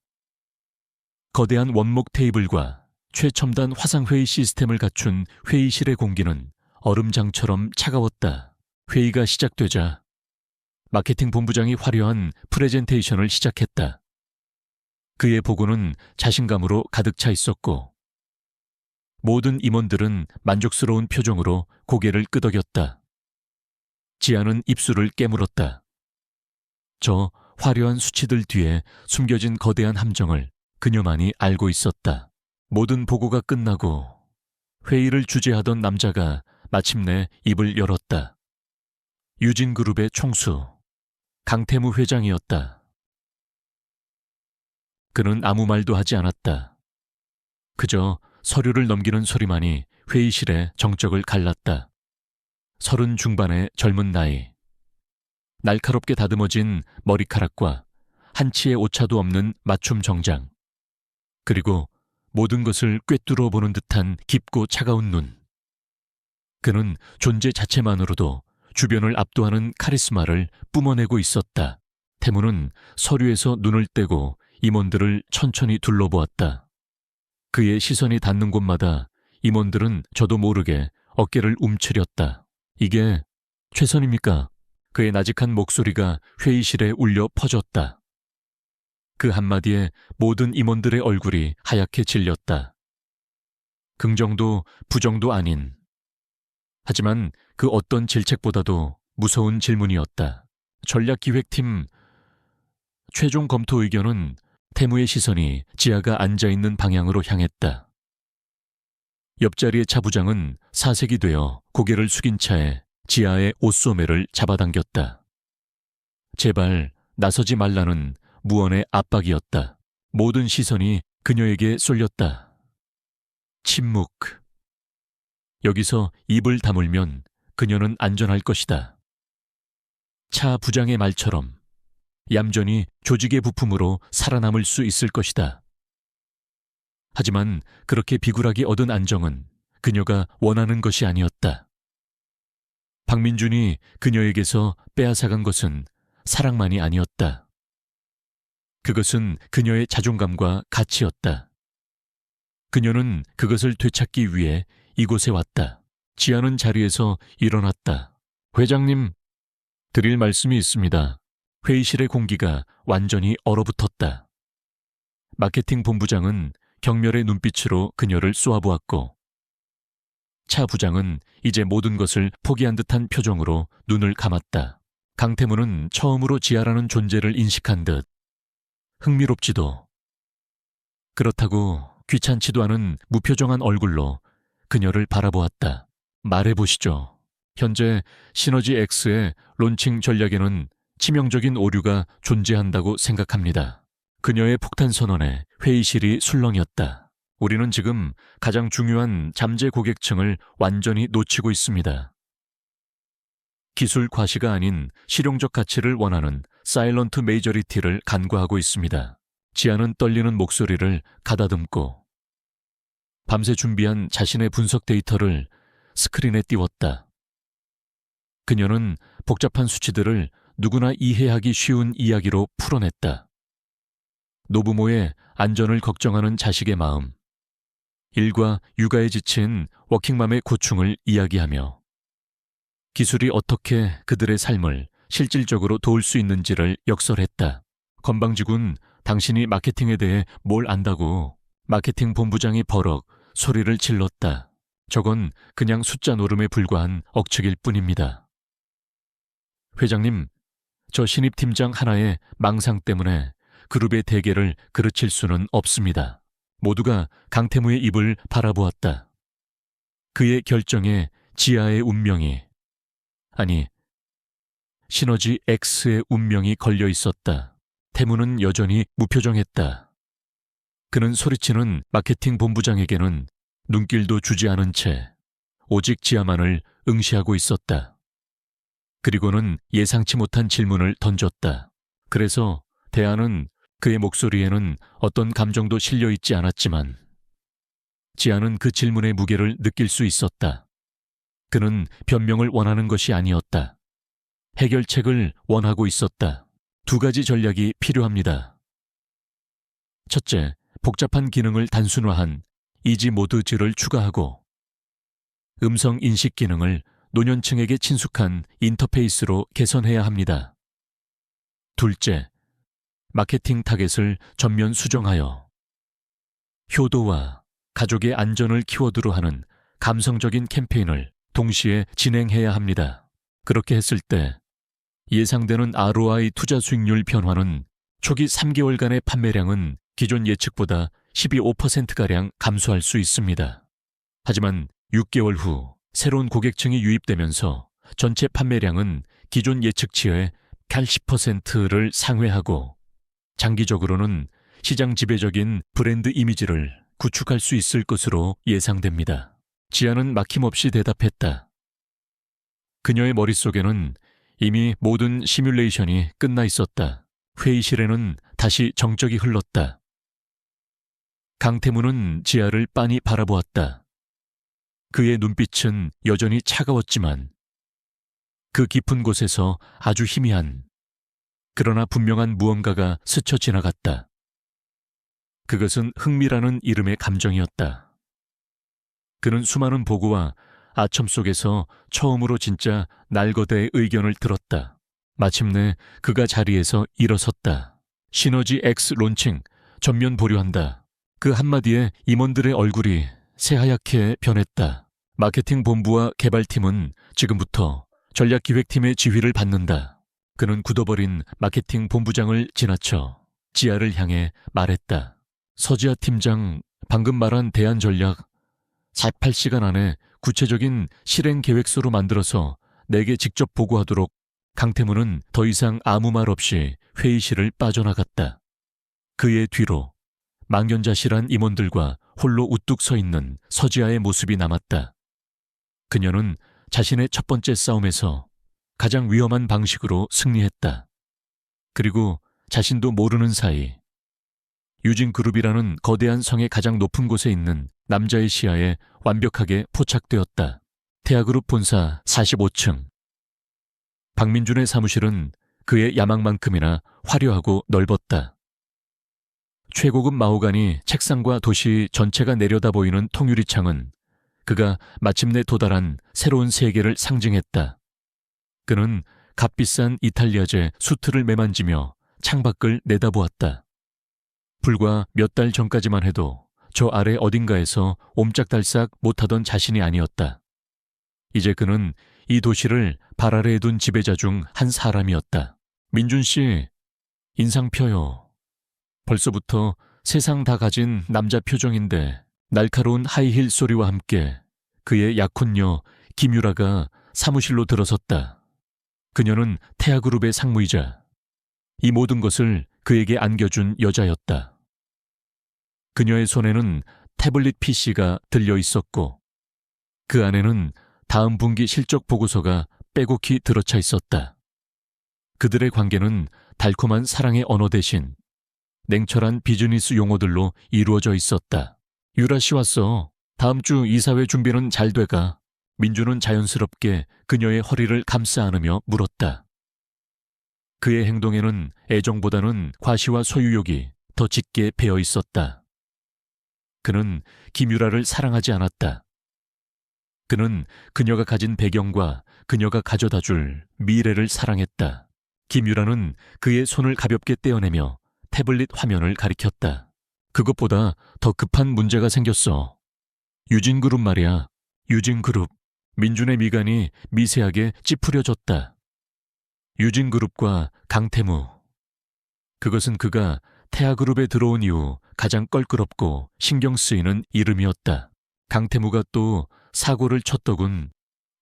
거대한 원목 테이블과 최첨단 화상회의 시스템을 갖춘 회의실의 공기는 얼음장처럼 차가웠다. 회의가 시작되자 마케팅 본부장이 화려한 프레젠테이션을 시작했다. 그의 보고는 자신감으로 가득 차 있었고 모든 임원들은 만족스러운 표정으로 고개를 끄덕였다. 지아는 입술을 깨물었다. 저 화려한 수치들 뒤에 숨겨진 거대한 함정을 그녀만이 알고 있었다. 모든 보고가 끝나고 회의를 주재하던 남자가 마침내 입을 열었다. 유진그룹의 총수, 강태무 회장이었다. 그는 아무 말도 하지 않았다. 그저 서류를 넘기는 소리만이 회의실의 정적을 갈랐다. 30 중반의 젊은 나이. 날카롭게 다듬어진 머리카락과 한치의 오차도 없는 맞춤 정장. 그리고 모든 것을 꿰뚫어 보는 듯한 깊고 차가운 눈. 그는 존재 자체만으로도 주변을 압도하는 카리스마를 뿜어내고 있었다. 태무는 서류에서 눈을 떼고 임원들을 천천히 둘러보았다. 그의 시선이 닿는 곳마다 임원들은 저도 모르게 어깨를 움츠렸다. 이게 최선입니까? 그의 나직한 목소리가 회의실에 울려 퍼졌다. 그 한마디에 모든 임원들의 얼굴이 하얗게 질렸다. 긍정도 부정도 아닌, 하지만 그 어떤 질책보다도 무서운 질문이었다. 전략기획팀 최종 검토 의견은 태무의 시선이 지아가 앉아있는 방향으로 향했다. 옆자리의 차 부장은 사색이 되어 고개를 숙인 차에 지아의 옷소매를 잡아당겼다. 제발 나서지 말라는 무언의 압박이었다. 모든 시선이 그녀에게 쏠렸다. 침묵. 여기서 입을 다물면 그녀는 안전할 것이다. 차 부장의 말처럼 얌전히 조직의 부품으로 살아남을 수 있을 것이다. 하지만 그렇게 비굴하게 얻은 안정은 그녀가 원하는 것이 아니었다. 박민준이 그녀에게서 빼앗아간 것은 사랑만이 아니었다. 그것은 그녀의 자존감과 가치였다. 그녀는 그것을 되찾기 위해 이곳에 왔다. 지아는 자리에서 일어났다. 회장님, 드릴 말씀이 있습니다. 회의실의 공기가 완전히 얼어붙었다. 마케팅 본부장은 경멸의 눈빛으로 그녀를 쏘아보았고 차 부장은 이제 모든 것을 포기한 듯한 표정으로 눈을 감았다. 강태무는 처음으로 지아라는 존재를 인식한 듯 흥미롭지도 그렇다고 귀찮지도 않은 무표정한 얼굴로 그녀를 바라보았다. 말해보시죠. 현재 시너지 X의 론칭 전략에는 치명적인 오류가 존재한다고 생각합니다. 그녀의 폭탄 선언에 회의실이 술렁였다. 우리는 지금 가장 중요한 잠재 고객층을 완전히 놓치고 있습니다. 기술 과시가 아닌 실용적 가치를 원하는 사일런트 메이저리티를 간과하고 있습니다. 지아는 떨리는 목소리를 가다듬고 밤새 준비한 자신의 분석 데이터를 스크린에 띄웠다. 그녀는 복잡한 수치들을 누구나 이해하기 쉬운 이야기로 풀어냈다. 노부모의 안전을 걱정하는 자식의 마음, 일과 육아에 지친 워킹맘의 고충을 이야기하며 기술이 어떻게 그들의 삶을 실질적으로 도울 수 있는지를 역설했다. 건방지군, 당신이 마케팅에 대해 뭘 안다고. 마케팅 본부장이 버럭 소리를 질렀다. 저건 그냥 숫자 노름에 불과한 억측일 뿐입니다. 회장님, 저 신입 팀장 하나의 망상 때문에 그룹의 대계를 그르칠 수는 없습니다. 모두가 강태무의 입을 바라보았다. 그의 결정에 지아의 운명이, 아니, 시너지 X의 운명이 걸려 있었다. 태무는 여전히 무표정했다. 그는 소리치는 마케팅 본부장에게는 눈길도 주지 않은 채 오직 지아만을 응시하고 있었다. 그리고는 예상치 못한 질문을 던졌다. 그래서 대안은 그의 목소리에는 어떤 감정도 실려 있지 않았지만 지아는 그 질문의 무게를 느낄 수 있었다. 그는 변명을 원하는 것이 아니었다. 해결책을 원하고 있었다. 두 가지 전략이 필요합니다. 첫째, 복잡한 기능을 단순화한 이지 모드즈를 추가하고 음성 인식 기능을 노년층에게 친숙한 인터페이스로 개선해야 합니다. 둘째, 마케팅 타겟을 전면 수정하여 효도와 가족의 안전을 키워드로 하는 감성적인 캠페인을 동시에 진행해야 합니다. 그렇게 했을 때 예상되는 ROI 투자 수익률 변화는 초기 3개월간의 판매량은 기존 예측보다 12.5%가량 감소할 수 있습니다. 하지만 6개월 후 새로운 고객층이 유입되면서 전체 판매량은 기존 예측치의 80%를 상회하고 장기적으로는 시장 지배적인 브랜드 이미지를 구축할 수 있을 것으로 예상됩니다. 지아는 막힘없이 대답했다. 그녀의 머릿속에는 이미 모든 시뮬레이션이 끝나 있었다. 회의실에는 다시 정적이 흘렀다. 강태무는 지아를 빤히 바라보았다. 그의 눈빛은 여전히 차가웠지만 그 깊은 곳에서 아주 희미한 그러나 분명한 무언가가 스쳐 지나갔다. 그것은 흥미라는 이름의 감정이었다. 그는 수많은 보고와 아첨 속에서 처음으로 진짜 날거대의 의견을 들었다. 마침내 그가 자리에서 일어섰다. 시너지 X 론칭, 전면 보류한다. 그 한마디에 임원들의 얼굴이 새하얗게 변했다. 마케팅 본부와 개발팀은 지금부터 전략기획팀의 지휘를 받는다. 그는 굳어버린 마케팅 본부장을 지나쳐 지아를 향해 말했다. 서지아 팀장, 방금 말한 대안 전략 48시간 안에 구체적인 실행 계획서로 만들어서 내게 직접 보고하도록. 강태무는 더 이상 아무 말 없이 회의실을 빠져나갔다. 그의 뒤로 망연자실한 임원들과 홀로 우뚝 서 있는 서지아의 모습이 남았다. 그녀는 자신의 첫 번째 싸움에서 가장 위험한 방식으로 승리했다. 그리고 자신도 모르는 사이 유진그룹이라는 거대한 성의 가장 높은 곳에 있는 남자의 시야에 완벽하게 포착되었다. 태아그룹 본사 45층. 박민준의 사무실은 그의 야망만큼이나 화려하고 넓었다. 최고급 마호가니 책상과 도시 전체가 내려다 보이는 통유리창은 그가 마침내 도달한 새로운 세계를 상징했다. 그는 값비싼 이탈리아제 수트를 매만지며 창밖을 내다보았다. 불과 몇 달 전까지만 해도 저 아래 어딘가에서 옴짝달싹 못하던 자신이 아니었다. 이제 그는 이 도시를 발 아래에 둔 지배자 중 한 사람이었다. 민준 씨, 인상 펴요. 벌써부터 세상 다 가진 남자 표정인데 날카로운 하이힐 소리와 함께 그의 약혼녀 김유라가 사무실로 들어섰다. 그녀는 태아그룹의 상무이자 이 모든 것을 그에게 안겨준 여자였다. 그녀의 손에는 태블릿 PC가 들려 있었고 그 안에는 다음 분기 실적 보고서가 빼곡히 들어차 있었다. 그들의 관계는 달콤한 사랑의 언어 대신 냉철한 비즈니스 용어들로 이루어져 있었다. 유라 씨 왔어. 다음 주 이사회 준비는 잘 돼가. 민주는 자연스럽게 그녀의 허리를 감싸 안으며 물었다. 그의 행동에는 애정보다는 과시와 소유욕이 더 짙게 배어 있었다. 그는 김유라를 사랑하지 않았다. 그는 그녀가 가진 배경과 그녀가 가져다 줄 미래를 사랑했다. 김유라는 그의 손을 가볍게 떼어내며 태블릿 화면을 가리켰다. 그것보다 더 급한 문제가 생겼어. 유진그룹 말이야. 유진그룹. 민준의 미간이 미세하게 찌푸려졌다. 유진그룹과 강태무. 그것은 그가 태아그룹에 들어온 이후 가장 껄끄럽고 신경 쓰이는 이름이었다. 강태무가 또 사고를 쳤더군.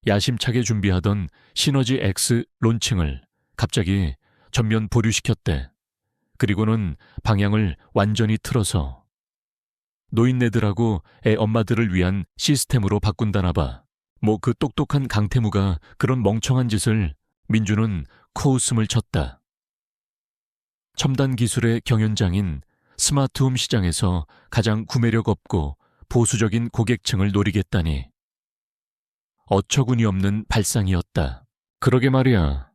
야심차게 준비하던 시너지 X 론칭을 갑자기 전면 보류시켰대. 그리고는 방향을 완전히 틀어서 노인네들하고 애 엄마들을 위한 시스템으로 바꾼다나 봐. 뭐 그 똑똑한 강태무가 그런 멍청한 짓을. 민주는 코웃음을 쳤다. 첨단 기술의 경연장인 스마트홈 시장에서 가장 구매력 없고 보수적인 고객층을 노리겠다니. 어처구니 없는 발상이었다. 그러게 말이야.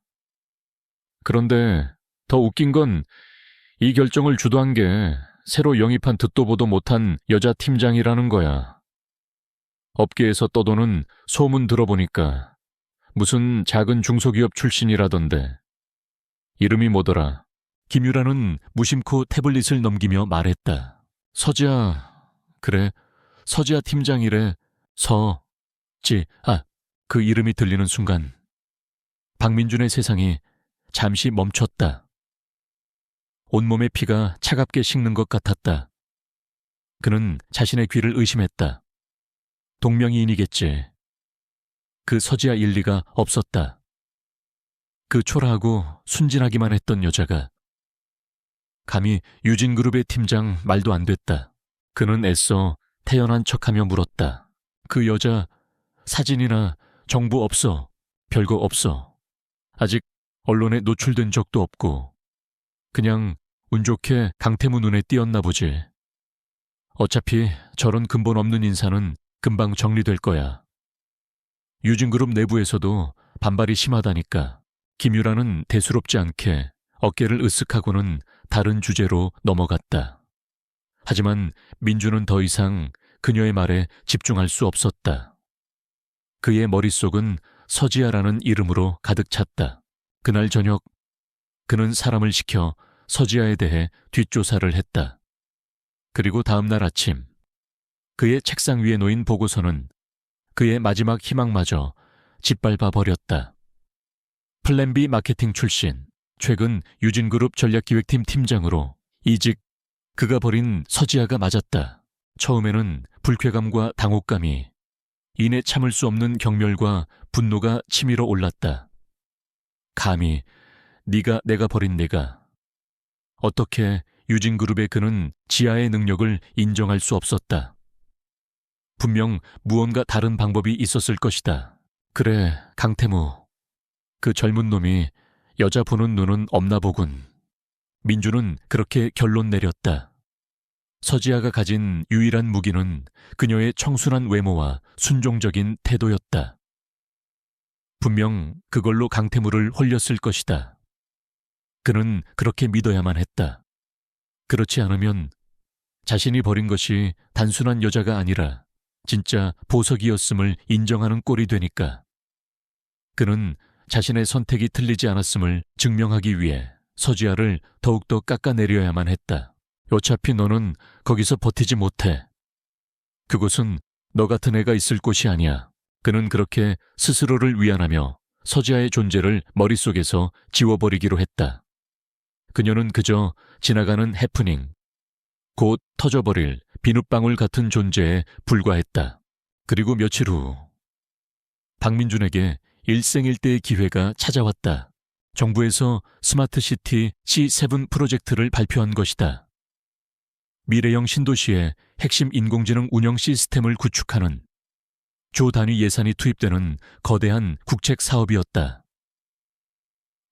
그런데 더 웃긴 건 이 결정을 주도한 게 새로 영입한 듣도 보도 못한 여자 팀장이라는 거야. 업계에서 떠도는 소문 들어보니까 무슨 작은 중소기업 출신이라던데. 이름이 뭐더라? 김유라는 무심코 태블릿을 넘기며 말했다. 서지아. 그래, 서지아 팀장이래. 그 이름이 들리는 순간 박민준의 세상이 잠시 멈췄다. 온몸의 피가 차갑게 식는 것 같았다. 그는 자신의 귀를 의심했다. 동명이인이겠지. 그 서지아 일리가 없었다. 그 초라하고 순진하기만 했던 여자가 감히 유진그룹의 팀장 말도 안 됐다. 그는 애써 태연한 척하며 물었다. 그 여자 사진이나 정보 없어. 별거 없어. 아직 언론에 노출된 적도 없고 그냥 운 좋게 강태무 눈에 띄었나 보지. 어차피 저런 근본 없는 인사는 금방 정리될 거야. 유진그룹 내부에서도 반발이 심하다니까. 김유라는 대수롭지 않게 어깨를 으쓱하고는 다른 주제로 넘어갔다. 하지만 민주는 더 이상 그녀의 말에 집중할 수 없었다. 그의 머릿속은 서지아라는 이름으로 가득 찼다. 그날 저녁 그는 사람을 시켜 서지아에 대해 뒷조사를 했다. 그리고 다음 날 아침 그의 책상 위에 놓인 보고서는 그의 마지막 희망마저 짓밟아 버렸다. 플랜 B 마케팅 출신, 최근 유진그룹 전략기획팀 팀장으로 이직. 그가 벌인 서지아가 맞았다. 처음에는 불쾌감과 당혹감이 이내 참을 수 없는 경멸과 분노가 치밀어 올랐다. 감히 네가 내가 벌인 내가. 어떻게 유진그룹의 그는 지하의 능력을 인정할 수 없었다. 분명 무언가 다른 방법이 있었을 것이다. 그래, 강태무. 그 젊은 놈이 여자 보는 눈은 없나 보군. 민주는 그렇게 결론 내렸다. 서지아가 가진 유일한 무기는 그녀의 청순한 외모와 순종적인 태도였다. 분명 그걸로 강태무를 홀렸을 것이다. 그는 그렇게 믿어야만 했다. 그렇지 않으면 자신이 버린 것이 단순한 여자가 아니라 진짜 보석이었음을 인정하는 꼴이 되니까. 그는 자신의 선택이 틀리지 않았음을 증명하기 위해 서지아를 더욱더 깎아내려야만 했다. 어차피 너는 거기서 버티지 못해. 그곳은 너 같은 애가 있을 곳이 아니야. 그는 그렇게 스스로를 위안하며 서지아의 존재를 머릿속에서 지워버리기로 했다. 그녀는 그저 지나가는 해프닝, 곧 터져버릴 비눗방울 같은 존재에 불과했다. 그리고 며칠 후 박민준에게 일생일대의 기회가 찾아왔다. 정부에서 스마트시티 C7 프로젝트를 발표한 것이다. 미래형 신도시의 핵심 인공지능 운영 시스템을 구축하는 조 단위 예산이 투입되는 거대한 국책 사업이었다.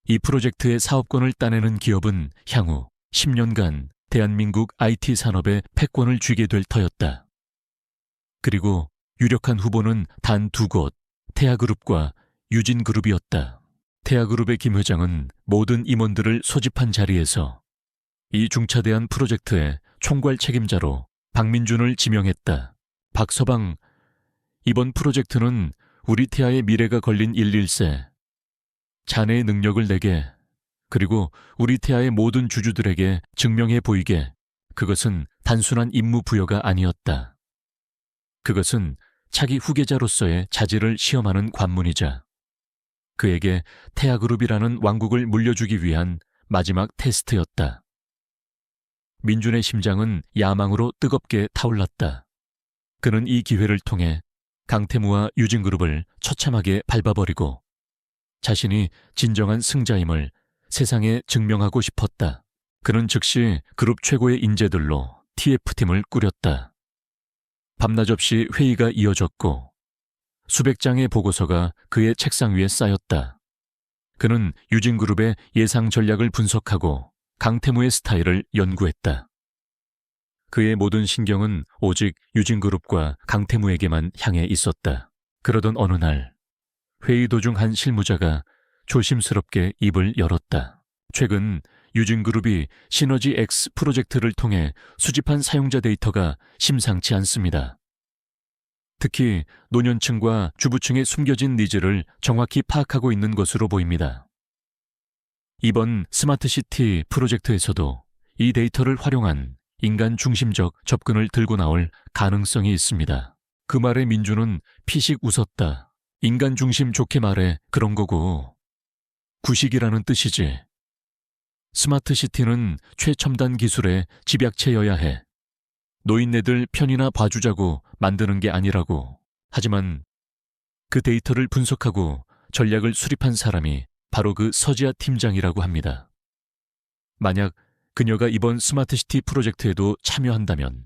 이 프로젝트의 사업권을 따내는 기업은 향후 10년간 대한민국 IT 산업의 패권을 쥐게 될 터였다. 그리고 유력한 후보는 단 두 곳, 태아그룹과 유진그룹이었다. 태아그룹의 김 회장은 모든 임원들을 소집한 자리에서 이 중차대한 프로젝트의 총괄 책임자로 박민준을 지명했다. 박서방, 이번 프로젝트는 우리 태아의 미래가 걸린 일일세. 자네의 능력을 내게, 그리고 우리 태아의 모든 주주들에게 증명해 보이게. 그것은 단순한 임무 부여가 아니었다. 그것은 차기 후계자로서의 자질을 시험하는 관문이자 그에게 태아그룹이라는 왕국을 물려주기 위한 마지막 테스트였다. 민준의 심장은 야망으로 뜨겁게 타올랐다. 그는 이 기회를 통해 강태무와 유진그룹을 처참하게 밟아버리고 자신이 진정한 승자임을 세상에 증명하고 싶었다. 그는 즉시 그룹 최고의 인재들로 TF팀을 꾸렸다. 밤낮 없이 회의가 이어졌고 수백 장의 보고서가 그의 책상 위에 쌓였다. 그는 유진그룹의 예상 전략을 분석하고 강태무의 스타일을 연구했다. 그의 모든 신경은 오직 유진그룹과 강태무에게만 향해 있었다. 그러던 어느 날 회의 도중 한 실무자가 조심스럽게 입을 열었다. 최근 유진그룹이 시너지 X 프로젝트를 통해 수집한 사용자 데이터가 심상치 않습니다. 특히 노년층과 주부층의 숨겨진 니즈를 정확히 파악하고 있는 것으로 보입니다. 이번 스마트시티 프로젝트에서도 이 데이터를 활용한 인간 중심적 접근을 들고 나올 가능성이 있습니다. 그 말에 민주는 피식 웃었다. 인간 중심 좋게 말해 그런 거고. 구식이라는 뜻이지. 스마트시티는 최첨단 기술의 집약체여야 해. 노인네들 편이나 봐주자고 만드는 게 아니라고. 하지만 그 데이터를 분석하고 전략을 수립한 사람이 바로 그 서지아 팀장이라고 합니다. 만약 그녀가 이번 스마트시티 프로젝트에도 참여한다면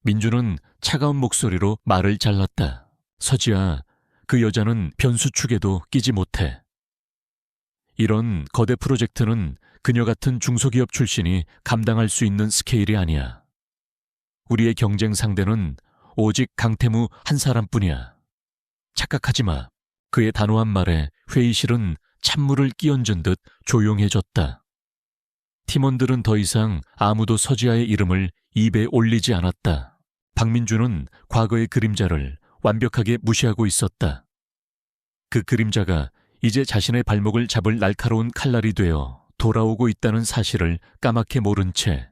민주는 차가운 목소리로 말을 잘랐다. 서지아, 그 여자는 변수축에도 끼지 못해. 이런 거대 프로젝트는 그녀 같은 중소기업 출신이 감당할 수 있는 스케일이 아니야. 우리의 경쟁 상대는 오직 강태무 한 사람뿐이야. 착각하지 마. 그의 단호한 말에 회의실은 찬물을 끼얹은 듯 조용해졌다. 팀원들은 더 이상 아무도 서지아의 이름을 입에 올리지 않았다. 박민주는 과거의 그림자를 완벽하게 무시하고 있었다. 그 그림자가 이제 자신의 발목을 잡을 날카로운 칼날이 되어 돌아오고 있다는 사실을 까맣게 모른 채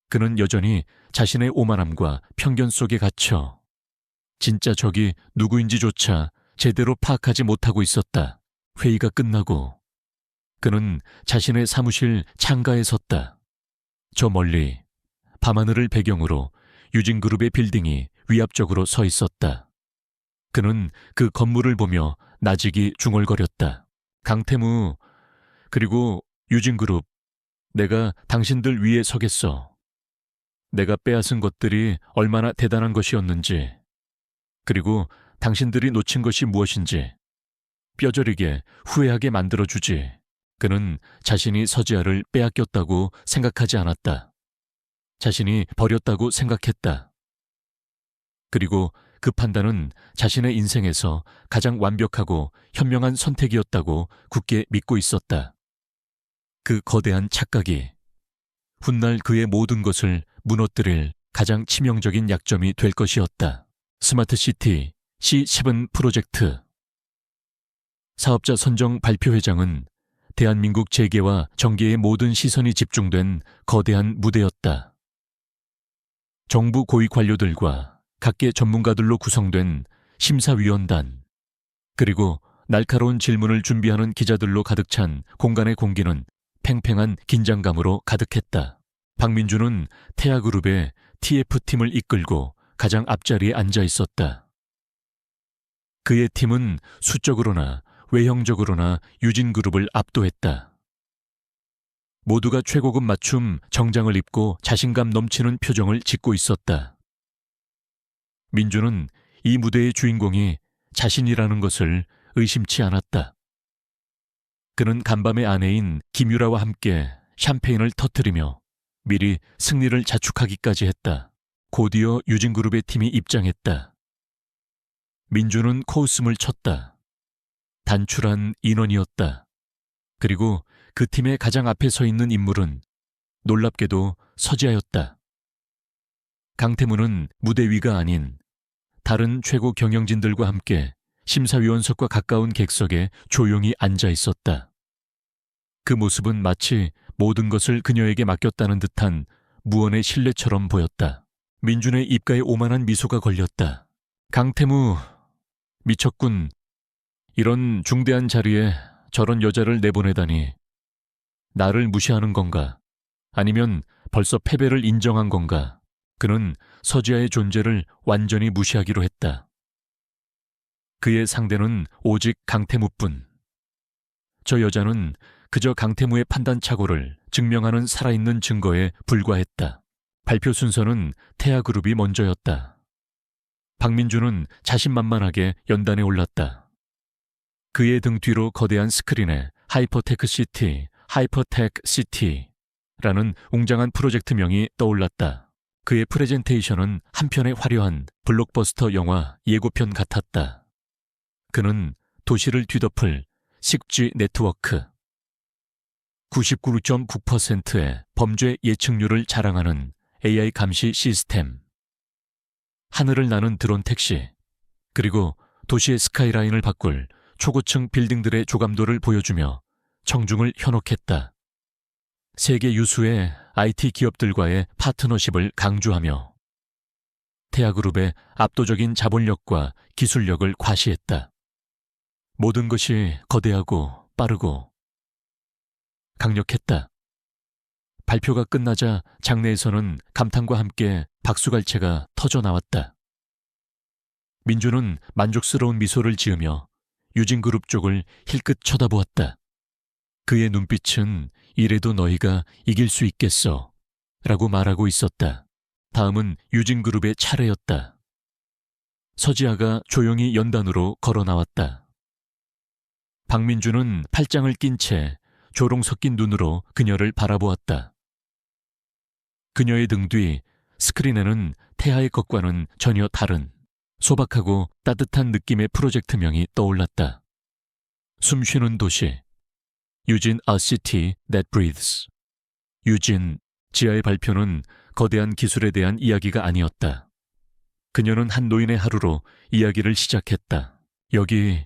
그는 여전히 자신의 오만함과 편견 속에 갇혀 진짜 적이 누구인지조차 제대로 파악하지 못하고 있었다. 회의가 끝나고 그는 자신의 사무실 창가에 섰다. 저 멀리 밤하늘을 배경으로 유진그룹의 빌딩이 위압적으로 서 있었다. 그는 그 건물을 보며 나직이 중얼거렸다. 강태무, 그리고 유진그룹, 내가 당신들 위에 서겠어. 내가 빼앗은 것들이 얼마나 대단한 것이었는지, 그리고 당신들이 놓친 것이 무엇인지 뼈저리게 후회하게 만들어주지. 그는 자신이 서지아를 빼앗겼다고 생각하지 않았다. 자신이 버렸다고 생각했다. 그리고 그 판단은 자신의 인생에서 가장 완벽하고 현명한 선택이었다고 굳게 믿고 있었다. 그 거대한 착각이 훗날 그의 모든 것을 무너뜨릴 가장 치명적인 약점이 될 것이었다. 스마트시티 C7 프로젝트. 사업자 선정 발표회장은 대한민국 재계와 정계의 모든 시선이 집중된 거대한 무대였다. 정부 고위 관료들과 각계 전문가들로 구성된 심사위원단, 그리고 날카로운 질문을 준비하는 기자들로 가득 찬 공간의 공기는 팽팽한 긴장감으로 가득했다. 박민주는 태아그룹의 TF팀을 이끌고 가장 앞자리에 앉아 있었다. 그의 팀은 수적으로나 외형적으로나 유진그룹을 압도했다. 모두가 최고급 맞춤 정장을 입고 자신감 넘치는 표정을 짓고 있었다. 민주는 이 무대의 주인공이 자신이라는 것을 의심치 않았다. 그는 간밤의 아내인 김유라와 함께 샴페인을 터뜨리며 미리 승리를 자축하기까지 했다. 곧이어 유진그룹의 팀이 입장했다. 민주는 코웃음을 쳤다. 단출한 인원이었다. 그리고 그 팀의 가장 앞에 서 있는 인물은 놀랍게도 서지아였다. 강태무는 무대 위가 아닌 다른 최고 경영진들과 함께 심사위원석과 가까운 객석에 조용히 앉아 있었다. 그 모습은 마치 모든 것을 그녀에게 맡겼다는 듯한 무언의 신뢰처럼 보였다. 민준의 입가에 오만한 미소가 걸렸다. 강태무, 미쳤군. 이런 중대한 자리에 저런 여자를 내보내다니. 나를 무시하는 건가? 아니면 벌써 패배를 인정한 건가? 그는 서지아의 존재를 완전히 무시하기로 했다. 그의 상대는 오직 강태무뿐. 저 여자는 그저 강태무의 판단착오를 증명하는 살아있는 증거에 불과했다. 발표 순서는 태아그룹이 먼저였다. 박민주는 자신만만하게 연단에 올랐다. 그의 등 뒤로 거대한 스크린에 하이퍼테크 시티라는 웅장한 프로젝트명이 떠올랐다. 그의 프레젠테이션은 한편의 화려한 블록버스터 영화 예고편 같았다. 그는 도시를 뒤덮을 6G 네트워크, 99.9%의 범죄 예측률을 자랑하는 AI 감시 시스템, 하늘을 나는 드론 택시, 그리고 도시의 스카이라인을 바꿀 초고층 빌딩들의 조감도를 보여주며 청중을 현혹했다. 세계 유수의 IT 기업들과의 파트너십을 강조하며 태아그룹의 압도적인 자본력과 기술력을 과시했다. 모든 것이 거대하고 빠르고 강력했다. 발표가 끝나자 장내에서는 감탄과 함께 박수갈채가 터져나왔다. 민주는 만족스러운 미소를 지으며 유진그룹 쪽을 힐끗 쳐다보았다. 그의 눈빛은 이래도 너희가 이길 수 있겠어 라고 말하고 있었다. 다음은 유진그룹의 차례였다. 서지아가 조용히 연단으로 걸어 나왔다. 박민주는 팔짱을 낀 채 조롱 섞인 눈으로 그녀를 바라보았다. 그녀의 등 뒤 스크린에는 태아의 것과는 전혀 다른 소박하고 따뜻한 느낌의 프로젝트명이 떠올랐다. 숨 쉬는 도시, 유진 A City That Breathes. 유진, 지하의 발표는 거대한 기술에 대한 이야기가 아니었다. 그녀는 한 노인의 하루로 이야기를 시작했다. 여기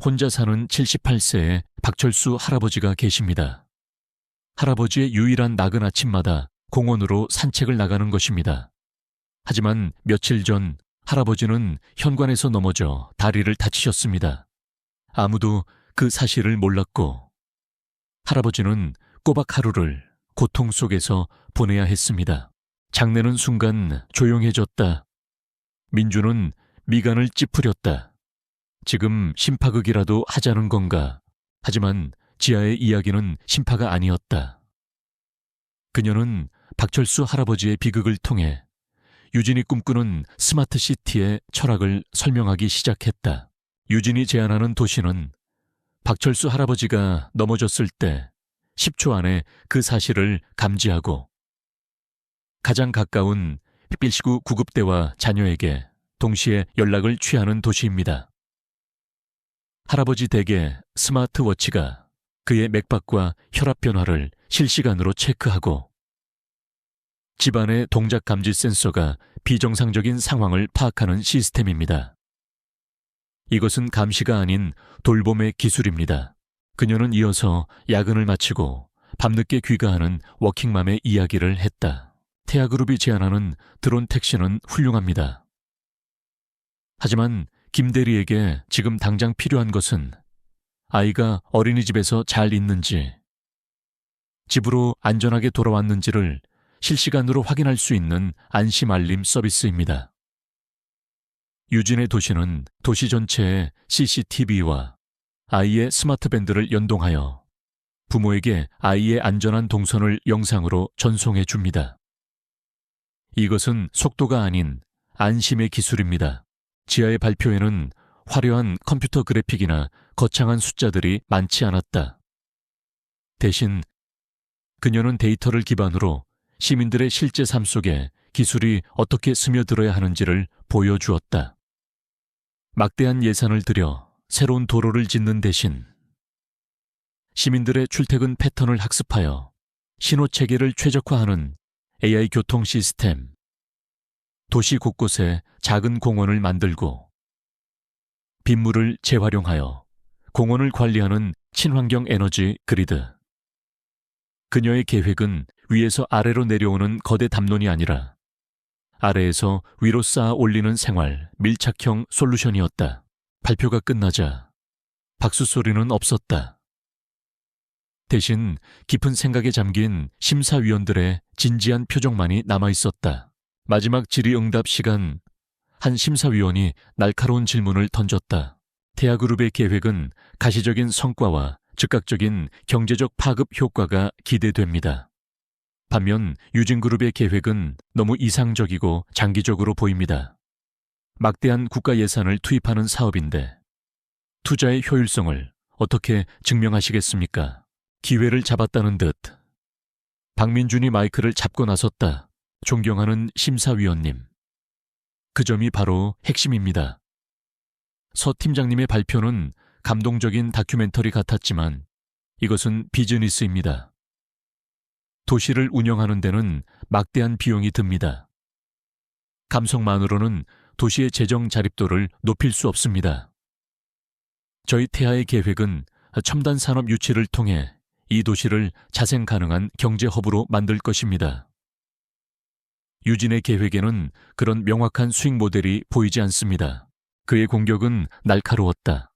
혼자 사는 78세의 박철수 할아버지가 계십니다. 할아버지의 유일한 낙은 아침마다 공원으로 산책을 나가는 것입니다. 하지만 며칠 전 할아버지는 현관에서 넘어져 다리를 다치셨습니다. 아무도 그 사실을 몰랐고 할아버지는 꼬박 하루를 고통 속에서 보내야 했습니다. 장내는 순간 조용해졌다. 민주는 미간을 찌푸렸다. 지금 심파극이라도 하자는 건가? 하지만 지아의 이야기는 심파가 아니었다. 그녀는 박철수 할아버지의 비극을 통해 유진이 꿈꾸는 스마트 시티의 철학을 설명하기 시작했다. 유진이 제안하는 도시는 박철수 할아버지가 넘어졌을 때 10초 안에 그 사실을 감지하고 가장 가까운 필시구 구급대와 자녀에게 동시에 연락을 취하는 도시입니다. 할아버지 댁의 스마트워치가 그의 맥박과 혈압 변화를 실시간으로 체크하고 집안의 동작 감지 센서가 비정상적인 상황을 파악하는 시스템입니다. 이것은 감시가 아닌 돌봄의 기술입니다. 그녀는 이어서 야근을 마치고 밤늦게 귀가하는 워킹맘의 이야기를 했다. 태아그룹이 제안하는 드론 택시는 훌륭합니다. 하지만 김 대리에게 지금 당장 필요한 것은 아이가 어린이집에서 잘 있는지, 집으로 안전하게 돌아왔는지를 실시간으로 확인할 수 있는 안심 알림 서비스입니다. 유진의 도시는 도시 전체의 CCTV와 아이의 스마트밴드를 연동하여 부모에게 아이의 안전한 동선을 영상으로 전송해 줍니다. 이것은 속도가 아닌 안심의 기술입니다. 지하의 발표에는 화려한 컴퓨터 그래픽이나 거창한 숫자들이 많지 않았다. 대신 그녀는 데이터를 기반으로 시민들의 실제 삶 속에 기술이 어떻게 스며들어야 하는지를 보여주었다. 막대한 예산을 들여 새로운 도로를 짓는 대신 시민들의 출퇴근 패턴을 학습하여 신호 체계를 최적화하는 AI 교통 시스템, 도시 곳곳에 작은 공원을 만들고 빗물을 재활용하여 공원을 관리하는 친환경 에너지 그리드. 그녀의 계획은 위에서 아래로 내려오는 거대 담론이 아니라 아래에서 위로 쌓아 올리는 생활 밀착형 솔루션이었다. 발표가 끝나자 박수 소리는 없었다. 대신 깊은 생각에 잠긴 심사위원들의 진지한 표정만이 남아있었다. 마지막 질의응답 시간, 한 심사위원이 날카로운 질문을 던졌다. 태아그룹의 계획은 가시적인 성과와 즉각적인 경제적 파급 효과가 기대됩니다. 반면 유진그룹의 계획은 너무 이상적이고 장기적으로 보입니다. 막대한 국가 예산을 투입하는 사업인데 투자의 효율성을 어떻게 증명하시겠습니까? 기회를 잡았다는 듯 박민준이 마이크를 잡고 나섰다. 존경하는 심사위원님. 그 점이 바로 핵심입니다. 서 팀장님의 발표는 감동적인 다큐멘터리 같았지만 이것은 비즈니스입니다. 도시를 운영하는 데는 막대한 비용이 듭니다. 감성만으로는 도시의 재정 자립도를 높일 수 없습니다. 저희 태아의 계획은 첨단 산업 유치를 통해 이 도시를 자생 가능한 경제 허브로 만들 것입니다. 유진의 계획에는 그런 명확한 수익 모델이 보이지 않습니다. 그의 공격은 날카로웠다.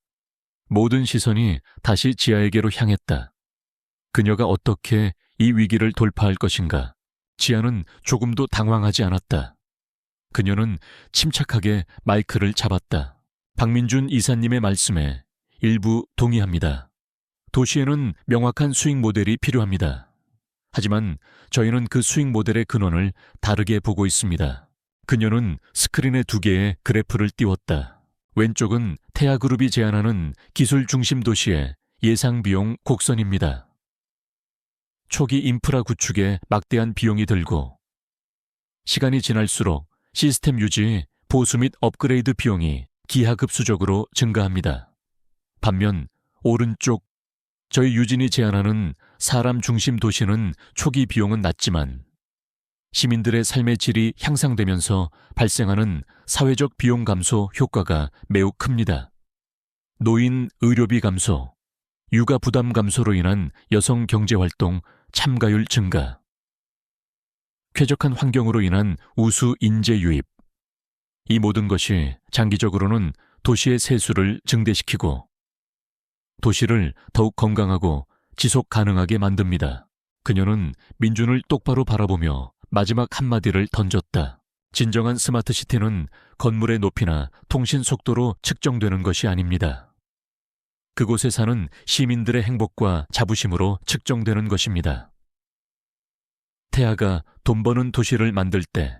모든 시선이 다시 지아에게로 향했다. 그녀가 어떻게 이 위기를 돌파할 것인가? 지아는 조금도 당황하지 않았다. 그녀는 침착하게 마이크를 잡았다. 박민준 이사님의 말씀에 일부 동의합니다. 도시에는 명확한 수익 모델이 필요합니다. 하지만 저희는 그 수익 모델의 근원을 다르게 보고 있습니다. 그녀는 스크린에 2개의 그래프를 띄웠다. 왼쪽은 태아그룹이 제안하는 기술 중심 도시의 예상 비용 곡선입니다. 초기 인프라 구축에 막대한 비용이 들고 시간이 지날수록 시스템 유지, 보수 및 업그레이드 비용이 기하급수적으로 증가합니다. 반면 오른쪽 저희 유진이 제안하는 사람 중심 도시는 초기 비용은 낮지만 시민들의 삶의 질이 향상되면서 발생하는 사회적 비용 감소 효과가 매우 큽니다. 노인 의료비 감소, 육아 부담 감소로 인한 여성 경제활동 참가율 증가, 쾌적한 환경으로 인한 우수 인재 유입. 이 모든 것이 장기적으로는 도시의 세수를 증대시키고 도시를 더욱 건강하고 지속 가능하게 만듭니다. 그녀는 민준을 똑바로 바라보며 마지막 한마디를 던졌다. 진정한 스마트 시티는 건물의 높이나 통신 속도로 측정되는 것이 아닙니다. 그곳에 사는 시민들의 행복과 자부심으로 측정되는 것입니다. 태아가 돈 버는 도시를 만들 때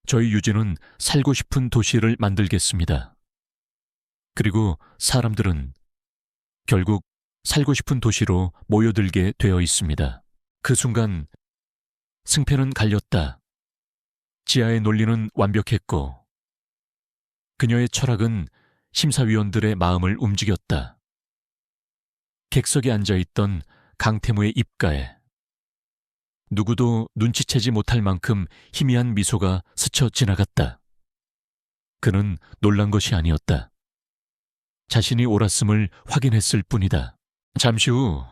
저희 유진은 살고 싶은 도시를 만들겠습니다. 그리고 사람들은 결국 살고 싶은 도시로 모여들게 되어 있습니다. 그 순간 승패는 갈렸다. 지아의 논리는 완벽했고 그녀의 철학은 심사위원들의 마음을 움직였다. 객석에 앉아있던 강태무의 입가에 누구도 눈치채지 못할 만큼 희미한 미소가 스쳐 지나갔다. 그는 놀란 것이 아니었다. 자신이 옳았음을 확인했을 뿐이다. 잠시 후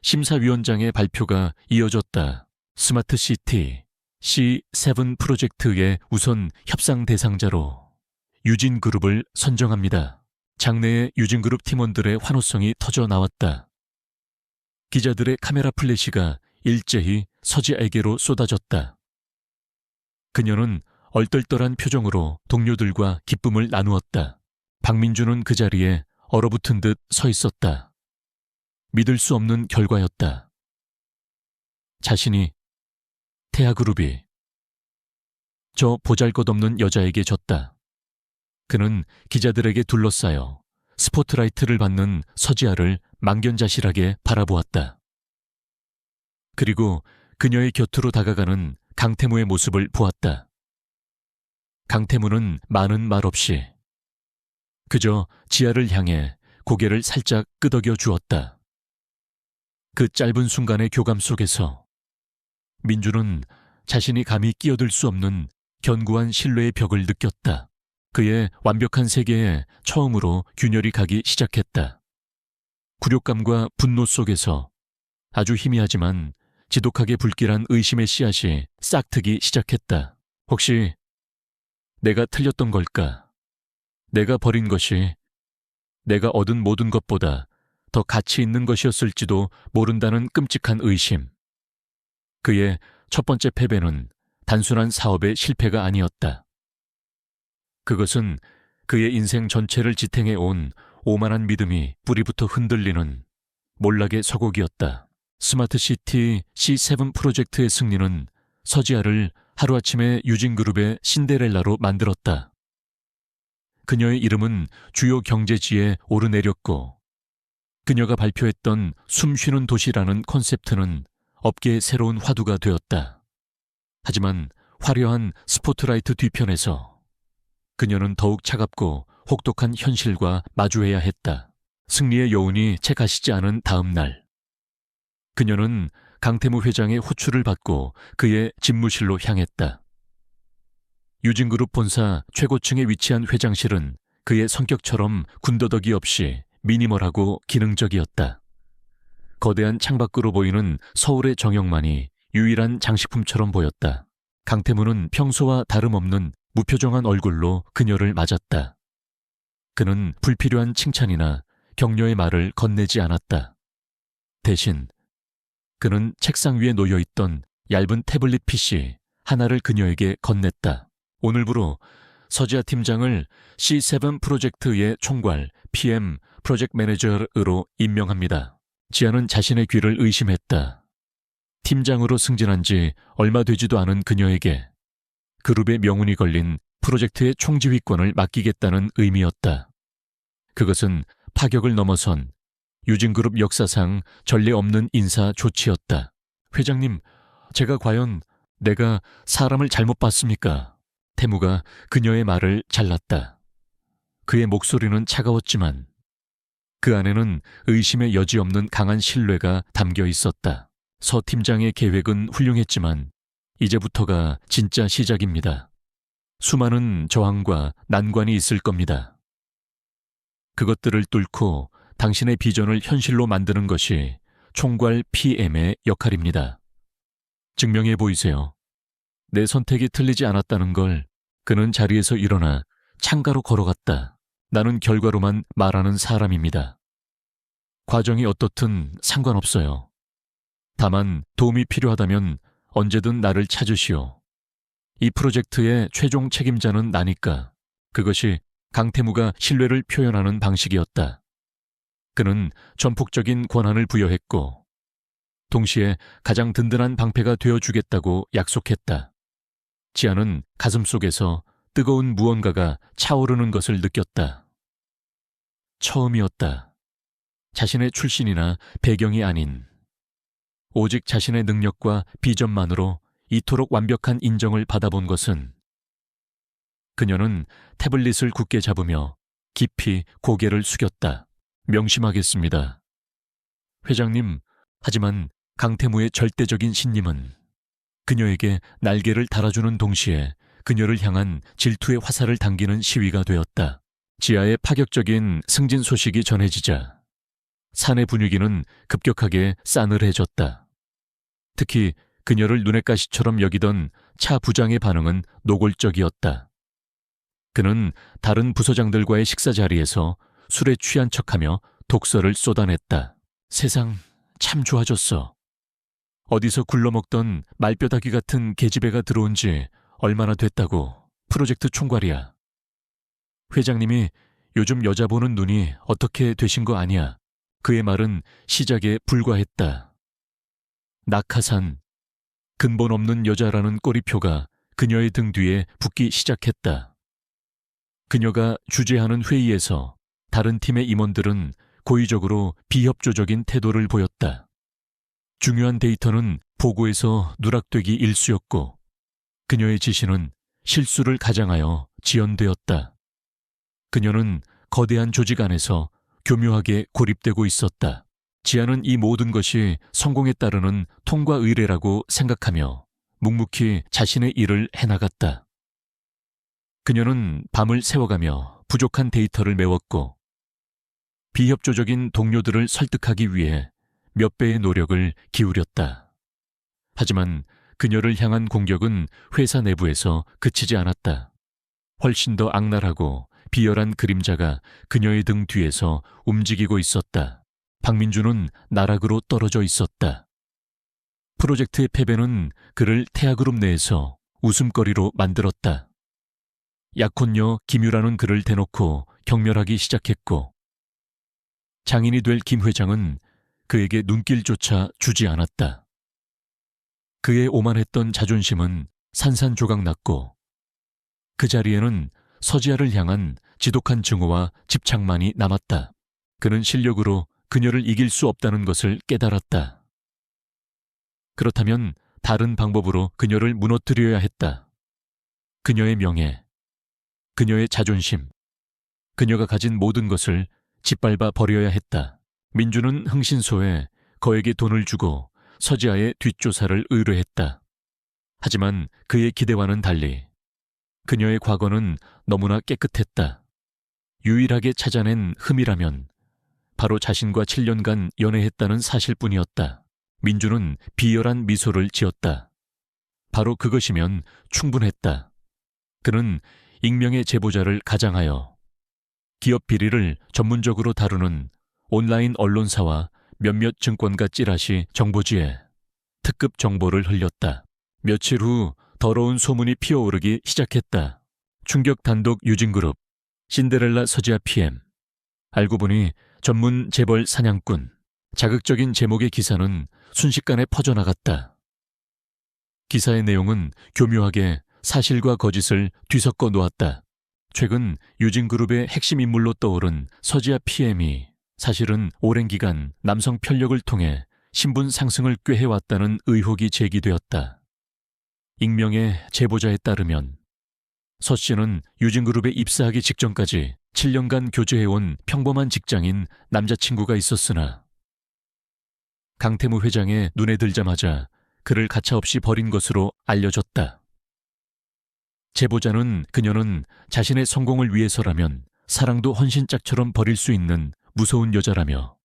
심사위원장의 발표가 이어졌다. 스마트 시티 C7 프로젝트의 우선 협상 대상자로 유진그룹을 선정합니다. 장내의 유진그룹 팀원들의 환호성이 터져 나왔다. 기자들의 카메라 플래시가 일제히 서지아에게로 쏟아졌다. 그녀는 얼떨떨한 표정으로 동료들과 기쁨을 나누었다. 박민준은 그 자리에 얼어붙은 듯 서 있었다. 믿을 수 없는 결과였다. 자신이, 태아그룹이 저 보잘것없는 여자에게 졌다. 그는 기자들에게 둘러싸여 스포트라이트를 받는 서지아를 망견자실하게 바라보았다. 그리고 그녀의 곁으로 다가가는 강태무의 모습을 보았다. 강태무는 많은 말 없이 그저 지아를 향해 고개를 살짝 끄덕여 주었다. 그 짧은 순간의 교감 속에서 민주는 자신이 감히 끼어들 수 없는 견고한 신뢰의 벽을 느꼈다. 그의 완벽한 세계에 처음으로 균열이 가기 시작했다. 굴욕감과 분노 속에서 아주 희미하지만 지독하게 불길한 의심의 씨앗이 싹트기 시작했다. 혹시 내가 틀렸던 걸까? 내가 버린 것이 내가 얻은 모든 것보다 더 가치 있는 것이었을지도 모른다는 끔찍한 의심. 그의 첫 번째 패배는 단순한 사업의 실패가 아니었다. 그것은 그의 인생 전체를 지탱해 온 오만한 믿음이 뿌리부터 흔들리는 몰락의 서곡이었다. 스마트시티 C7 프로젝트의 승리는 서지아를 하루아침에 유진그룹의 신데렐라로 만들었다. 그녀의 이름은 주요 경제지에 오르내렸고 그녀가 발표했던 숨쉬는 도시라는 콘셉트는 업계의 새로운 화두가 되었다. 하지만 화려한 스포트라이트 뒤편에서 그녀는 더욱 차갑고 혹독한 현실과 마주해야 했다. 승리의 여운이 채 가시지 않은 다음 날, 그녀는 강태무 회장의 호출을 받고 그의 집무실로 향했다. 유진그룹 본사 최고층에 위치한 회장실은 그의 성격처럼 군더더기 없이 미니멀하고 기능적이었다. 거대한 창밖으로 보이는 서울의 정역만이 유일한 장식품처럼 보였다. 강태무는 평소와 다름없는 무표정한 얼굴로 그녀를 맞았다. 그는 불필요한 칭찬이나 격려의 말을 건네지 않았다. 대신 그는 책상 위에 놓여있던 얇은 태블릿 PC 하나를 그녀에게 건넸다. 오늘부로 서지아 팀장을 C7 프로젝트의 총괄 PM 프로젝트 매니저로 임명합니다. 지아는 자신의 귀를 의심했다. 팀장으로 승진한 지 얼마 되지도 않은 그녀에게 그룹의 명운이 걸린 프로젝트의 총지휘권을 맡기겠다는 의미였다. 그것은 파격을 넘어선 유진그룹 역사상 전례 없는 인사 조치였다. 회장님, 제가 과연 내가 사람을 잘못 봤습니까? 태무가 그녀의 말을 잘랐다. 그의 목소리는 차가웠지만 그 안에는 의심의 여지 없는 강한 신뢰가 담겨 있었다. 서 팀장의 계획은 훌륭했지만 이제부터가 진짜 시작입니다. 수많은 저항과 난관이 있을 겁니다. 그것들을 뚫고 당신의 비전을 현실로 만드는 것이 총괄 PM의 역할입니다. 증명해 보이세요. 내 선택이 틀리지 않았다는 걸. 그는 자리에서 일어나 창가로 걸어갔다. 나는 결과로만 말하는 사람입니다. 과정이 어떻든 상관없어요. 다만 도움이 필요하다면 언제든 나를 찾으시오. 이 프로젝트의 최종 책임자는 나니까. 그것이 강태무가 신뢰를 표현하는 방식이었다. 그는 전폭적인 권한을 부여했고 동시에 가장 든든한 방패가 되어주겠다고 약속했다. 지아는 가슴속에서 뜨거운 무언가가 차오르는 것을 느꼈다. 처음이었다. 자신의 출신이나 배경이 아닌 오직 자신의 능력과 비전만으로 이토록 완벽한 인정을 받아본 것은. 그녀는 태블릿을 굳게 잡으며 깊이 고개를 숙였다. 명심하겠습니다. 회장님, 하지만 강태무의 절대적인 신님은 그녀에게 날개를 달아주는 동시에 그녀를 향한 질투의 화살을 당기는 시위가 되었다. 지아의 파격적인 승진 소식이 전해지자 사내 분위기는 급격하게 싸늘해졌다. 특히 그녀를 눈엣 가시처럼 여기던 차 부장의 반응은 노골적이었다. 그는 다른 부서장들과의 식사 자리에서 술에 취한 척하며 독설을 쏟아냈다. 세상 참 좋아졌어. 어디서 굴러먹던 말뼈다귀 같은 계집애가 들어온 지 얼마나 됐다고. 프로젝트 총괄이야. 회장님이 요즘 여자 보는 눈이 어떻게 되신 거 아니야. 그의 말은 시작에 불과했다. 낙하산, 근본 없는 여자라는 꼬리표가 그녀의 등 뒤에 붙기 시작했다. 그녀가 주재하는 회의에서 다른 팀의 임원들은 고의적으로 비협조적인 태도를 보였다. 중요한 데이터는 보고에서 누락되기 일쑤였고 그녀의 지시는 실수를 가장하여 지연되었다. 그녀는 거대한 조직 안에서 교묘하게 고립되고 있었다. 지아는 이 모든 것이 성공에 따르는 통과 의례라고 생각하며 묵묵히 자신의 일을 해나갔다. 그녀는 밤을 새워가며 부족한 데이터를 메웠고 비협조적인 동료들을 설득하기 위해 몇 배의 노력을 기울였다. 하지만 그녀를 향한 공격은 회사 내부에서 그치지 않았다. 훨씬 더 악랄하고 비열한 그림자가 그녀의 등 뒤에서 움직이고 있었다. 박민주는 나락으로 떨어져 있었다. 프로젝트의 패배는 그를 태아그룹 내에서 웃음거리로 만들었다. 약혼녀 김유라는 그를 대놓고 경멸하기 시작했고 장인이 될 김 회장은 그에게 눈길조차 주지 않았다. 그의 오만했던 자존심은 산산조각 났고 그 자리에는 서지아를 향한 지독한 증오와 집착만이 남았다. 그는 실력으로 그녀를 이길 수 없다는 것을 깨달았다. 그렇다면 다른 방법으로 그녀를 무너뜨려야 했다. 그녀의 명예, 그녀의 자존심, 그녀가 가진 모든 것을 짓밟아 버려야 했다. 민주는 흥신소에 거액의 돈을 주고 서지아의 뒷조사를 의뢰했다. 하지만 그의 기대와는 달리 그녀의 과거는 너무나 깨끗했다. 유일하게 찾아낸 흠이라면 바로 자신과 7년간 연애했다는 사실뿐이었다. 민주는 비열한 미소를 지었다. 바로 그것이면 충분했다. 그는 익명의 제보자를 가장하여 기업 비리를 전문적으로 다루는 온라인 언론사와 몇몇 증권가 찌라시 정보지에 특급 정보를 흘렸다. 며칠 후 더러운 소문이 피어오르기 시작했다. 충격 단독 유진그룹, 신데렐라 서지아 PM. 알고 보니 전문 재벌 사냥꾼. 자극적인 제목의 기사는 순식간에 퍼져나갔다. 기사의 내용은 교묘하게 사실과 거짓을 뒤섞어 놓았다. 최근 유진그룹의 핵심 인물로 떠오른 서지아 PM이 사실은 오랜 기간 남성 편력을 통해 신분 상승을 꾀해왔다는 의혹이 제기되었다. 익명의 제보자에 따르면 서 씨는 유진그룹에 입사하기 직전까지 7년간 교제해온 평범한 직장인 남자친구가 있었으나 강태무 회장의 눈에 들자마자 그를 가차없이 버린 것으로 알려졌다. 제보자는 그녀는 자신의 성공을 위해서라면 사랑도 헌신짝처럼 버릴 수 있는 무서운 여자라며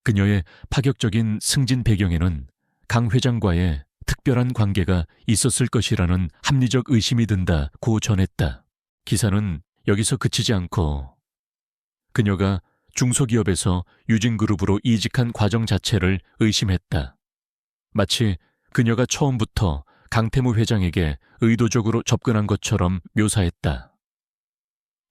그녀의 파격적인 승진 배경에는 강 회장과의 특별한 관계가 있었을 것이라는 합리적 의심이 든다고 전했다. 기사는 여기서 그치지 않고 그녀가 중소기업에서 유진그룹으로 이직한 과정 자체를 의심했다. 마치 그녀가 처음부터 강태무 회장에게 의도적으로 접근한 것처럼 묘사했다.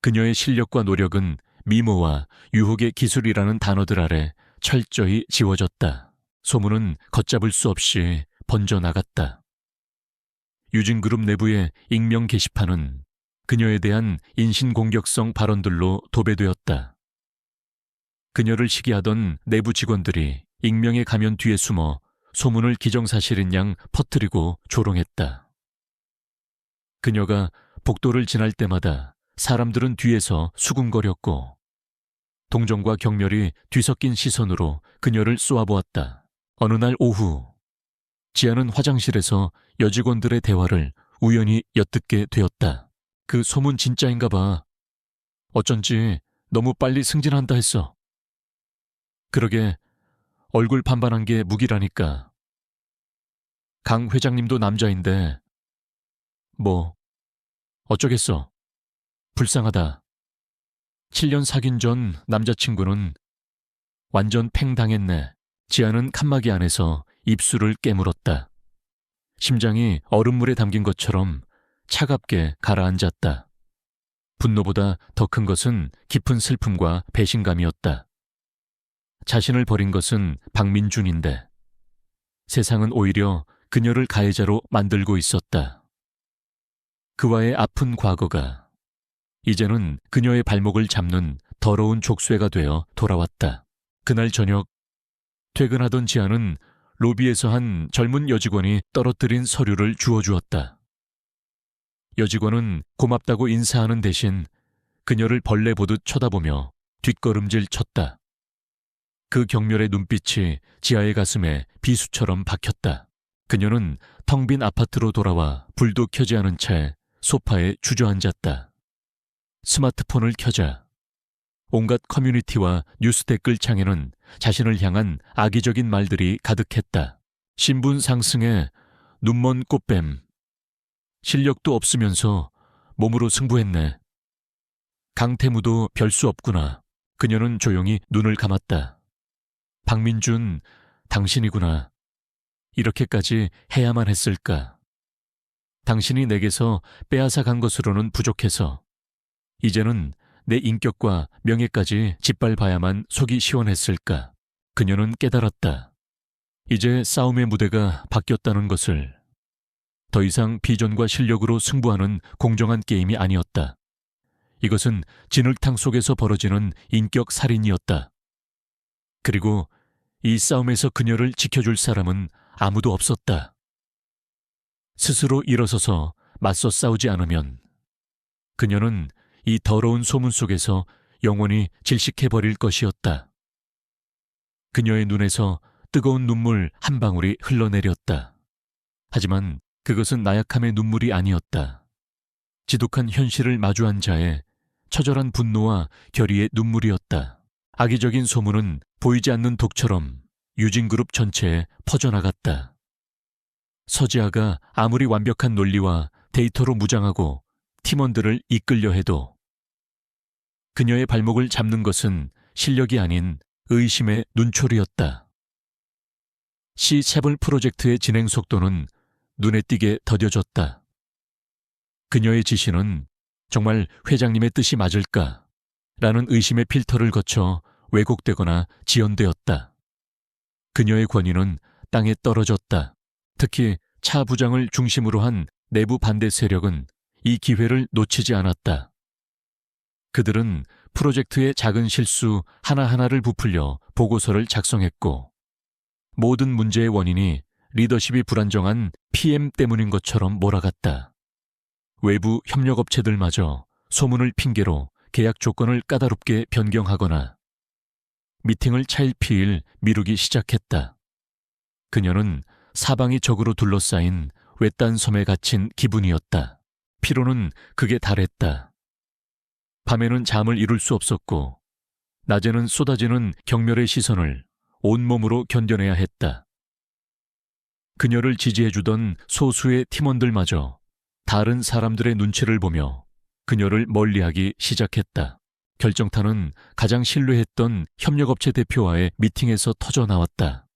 그녀의 실력과 노력은 미모와 유혹의 기술이라는 단어들 아래 철저히 지워졌다. 소문은 걷잡을 수 없이 번져나갔다. 유진그룹 내부의 익명 게시판은 그녀에 대한 인신공격성 발언들로 도배되었다. 그녀를 시기하던 내부 직원들이 익명의 가면 뒤에 숨어 소문을 기정사실인 양 퍼뜨리고 조롱했다. 그녀가 복도를 지날 때마다 사람들은 뒤에서 수군거렸고 동정과 경멸이 뒤섞인 시선으로 그녀를 쏘아보았다. 어느 날 오후 지아는 화장실에서 여직원들의 대화를 우연히 엿듣게 되었다. 그 소문 진짜인가 봐. 어쩐지 너무 빨리 승진한다 했어. 그러게 얼굴 반반한 게 무기라니까. 강 회장님도 남자인데 뭐 어쩌겠어. 불쌍하다. 7년 사귄 전 남자친구는 완전 팽 당했네. 지아는 칸막이 안에서 입술을 깨물었다. 심장이 얼음물에 담긴 것처럼 차갑게 가라앉았다. 분노보다 더 큰 것은 깊은 슬픔과 배신감이었다. 자신을 버린 것은 박민준인데 세상은 오히려 그녀를 가해자로 만들고 있었다. 그와의 아픈 과거가 이제는 그녀의 발목을 잡는 더러운 족쇄가 되어 돌아왔다. 그날 저녁 퇴근하던 지아는 로비에서 한 젊은 여직원이 떨어뜨린 서류를 주워주었다. 여직원은 고맙다고 인사하는 대신 그녀를 벌레 보듯 쳐다보며 뒷걸음질 쳤다. 그 경멸의 눈빛이 지아의 가슴에 비수처럼 박혔다. 그녀는 텅 빈 아파트로 돌아와 불도 켜지 않은 채 소파에 주저앉았다. 스마트폰을 켜자 온갖 커뮤니티와 뉴스 댓글창에는 자신을 향한 악의적인 말들이 가득했다. 신분 상승에 눈먼 꽃뱀, 실력도 없으면서 몸으로 승부했네. 강태무도 별 수 없구나. 그녀는 조용히 눈을 감았다. 박민준, 당신이구나. 이렇게까지 해야만 했을까? 당신이 내게서 빼앗아 간 것으로는 부족해서 이제는 내 인격과 명예까지 짓밟아야만 속이 시원했을까? 그녀는 깨달았다. 이제 싸움의 무대가 바뀌었다는 것을. 더 이상 비전과 실력으로 승부하는 공정한 게임이 아니었다. 이것은 진흙탕 속에서 벌어지는 인격 살인이었다. 그리고 이 싸움에서 그녀를 지켜줄 사람은 아무도 없었다. 스스로 일어서서 맞서 싸우지 않으면 그녀는 이 더러운 소문 속에서 영원히 질식해버릴 것이었다. 그녀의 눈에서 뜨거운 눈물 한 방울이 흘러내렸다. 하지만 그것은 나약함의 눈물이 아니었다. 지독한 현실을 마주한 자의 처절한 분노와 결의의 눈물이었다. 악의적인 소문은 보이지 않는 독처럼 유진그룹 전체에 퍼져나갔다. 서지아가 아무리 완벽한 논리와 데이터로 무장하고 팀원들을 이끌려 해도 그녀의 발목을 잡는 것은 실력이 아닌 의심의 눈초리였다. C7 프로젝트의 진행 속도는 눈에 띄게 더뎌졌다. 그녀의 지시는 정말 회장님의 뜻이 맞을까? 라는 의심의 필터를 거쳐 왜곡되거나 지연되었다. 그녀의 권위는 땅에 떨어졌다. 특히 차 부장을 중심으로 한 내부 반대 세력은 이 기회를 놓치지 않았다. 그들은 프로젝트의 작은 실수 하나하나를 부풀려 보고서를 작성했고 모든 문제의 원인이 리더십이 불안정한 PM 때문인 것처럼 몰아갔다. 외부 협력업체들마저 소문을 핑계로 계약 조건을 까다롭게 변경하거나 미팅을 차일피일 미루기 시작했다. 그녀는 사방이 적으로 둘러싸인 외딴 섬에 갇힌 기분이었다. 피로는 극에 달했다. 밤에는 잠을 이룰 수 없었고 낮에는 쏟아지는 경멸의 시선을 온몸으로 견뎌내야 했다. 그녀를 지지해주던 소수의 팀원들마저 다른 사람들의 눈치를 보며 그녀를 멀리하기 시작했다. 결정타는 가장 신뢰했던 협력업체 대표와의 미팅에서 터져나왔다.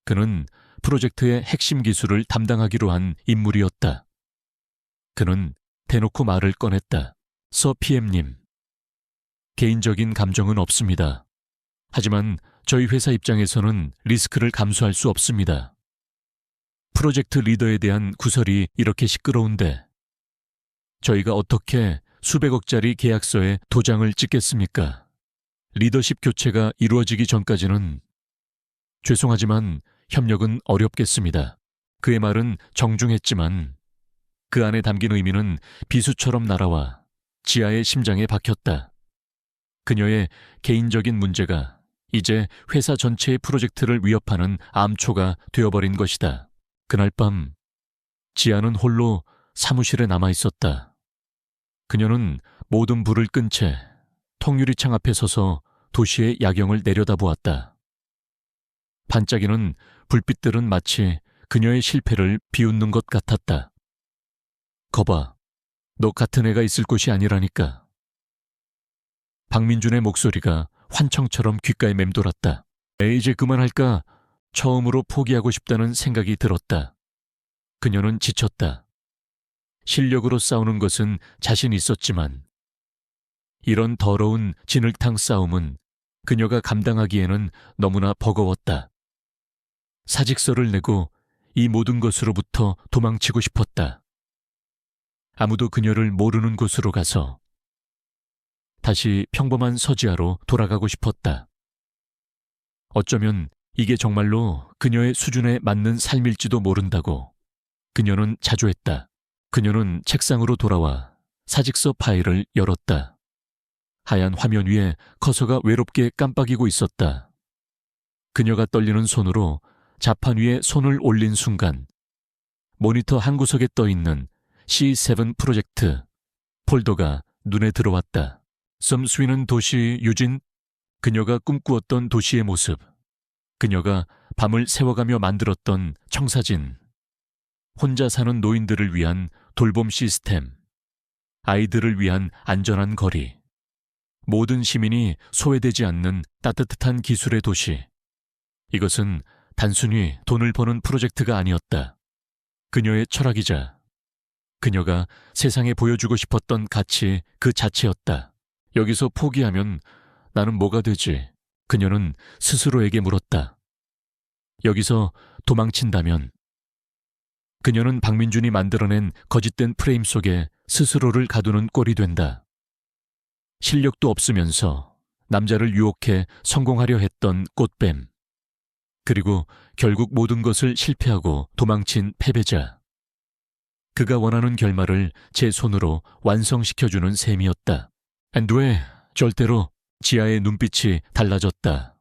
그는 프로젝트의 핵심 기술을 담당하기로 한 인물이었다. 그는 대놓고 말을 꺼냈다. 서 PM님, 개인적인 감정은 없습니다. 하지만 저희 회사 입장에서는 리스크를 감수할 수 없습니다. 프로젝트 리더에 대한 구설이 이렇게 시끄러운데 저희가 어떻게 수백억짜리 계약서에 도장을 찍겠습니까? 리더십 교체가 이루어지기 전까지는 죄송하지만 협력은 어렵겠습니다. 그의 말은 정중했지만 그 안에 담긴 의미는 비수처럼 날아와 지아의 심장에 박혔다. 그녀의 개인적인 문제가 이제 회사 전체의 프로젝트를 위협하는 암초가 되어버린 것이다. 그날 밤 지아는 홀로 사무실에 남아 있었다. 그녀는 모든 불을 끈 채 통유리창 앞에 서서 도시의 야경을 내려다보았다. 반짝이는 불빛들은 마치 그녀의 실패를 비웃는 것 같았다. 거봐, 너 같은 애가 있을 곳이 아니라니까. 박민준의 목소리가 환청처럼 귓가에 맴돌았다. 이제 그만할까? 처음으로 포기하고 싶다는 생각이 들었다. 그녀는 지쳤다. 실력으로 싸우는 것은 자신 있었지만 이런 더러운 진흙탕 싸움은 그녀가 감당하기에는 너무나 버거웠다. 사직서를 내고 이 모든 것으로부터 도망치고 싶었다. 아무도 그녀를 모르는 곳으로 가서 다시 평범한 서지아로 돌아가고 싶었다. 어쩌면 이게 정말로 그녀의 수준에 맞는 삶일지도 모른다고 그녀는 자주 했다. 그녀는 책상으로 돌아와 사직서 파일을 열었다. 하얀 화면 위에 커서가 외롭게 깜빡이고 있었다. 그녀가 떨리는 손으로 자판 위에 손을 올린 순간 모니터 한 구석에 떠있는 C7 프로젝트 폴더가 눈에 들어왔다. 썸스위는 도시 유진, 그녀가 꿈꾸었던 도시의 모습, 그녀가 밤을 새워가며 만들었던 청사진, 혼자 사는 노인들을 위한 돌봄 시스템, 아이들을 위한 안전한 거리, 모든 시민이 소외되지 않는 따뜻한 기술의 도시. 이것은 단순히 돈을 버는 프로젝트가 아니었다. 그녀의 철학이자 그녀가 세상에 보여주고 싶었던 가치 그 자체였다. 여기서 포기하면 나는 뭐가 되지? 그녀는 스스로에게 물었다. 여기서 도망친다면? 그녀는 박민준이 만들어낸 거짓된 프레임 속에 스스로를 가두는 꼴이 된다. 실력도 없으면서 남자를 유혹해 성공하려 했던 꽃뱀. 그리고 결국 모든 것을 실패하고 도망친 패배자. 그가 원하는 결말을 제 손으로 완성시켜주는 셈이었다. 왜 절대로 지아의 눈빛이 달라졌다.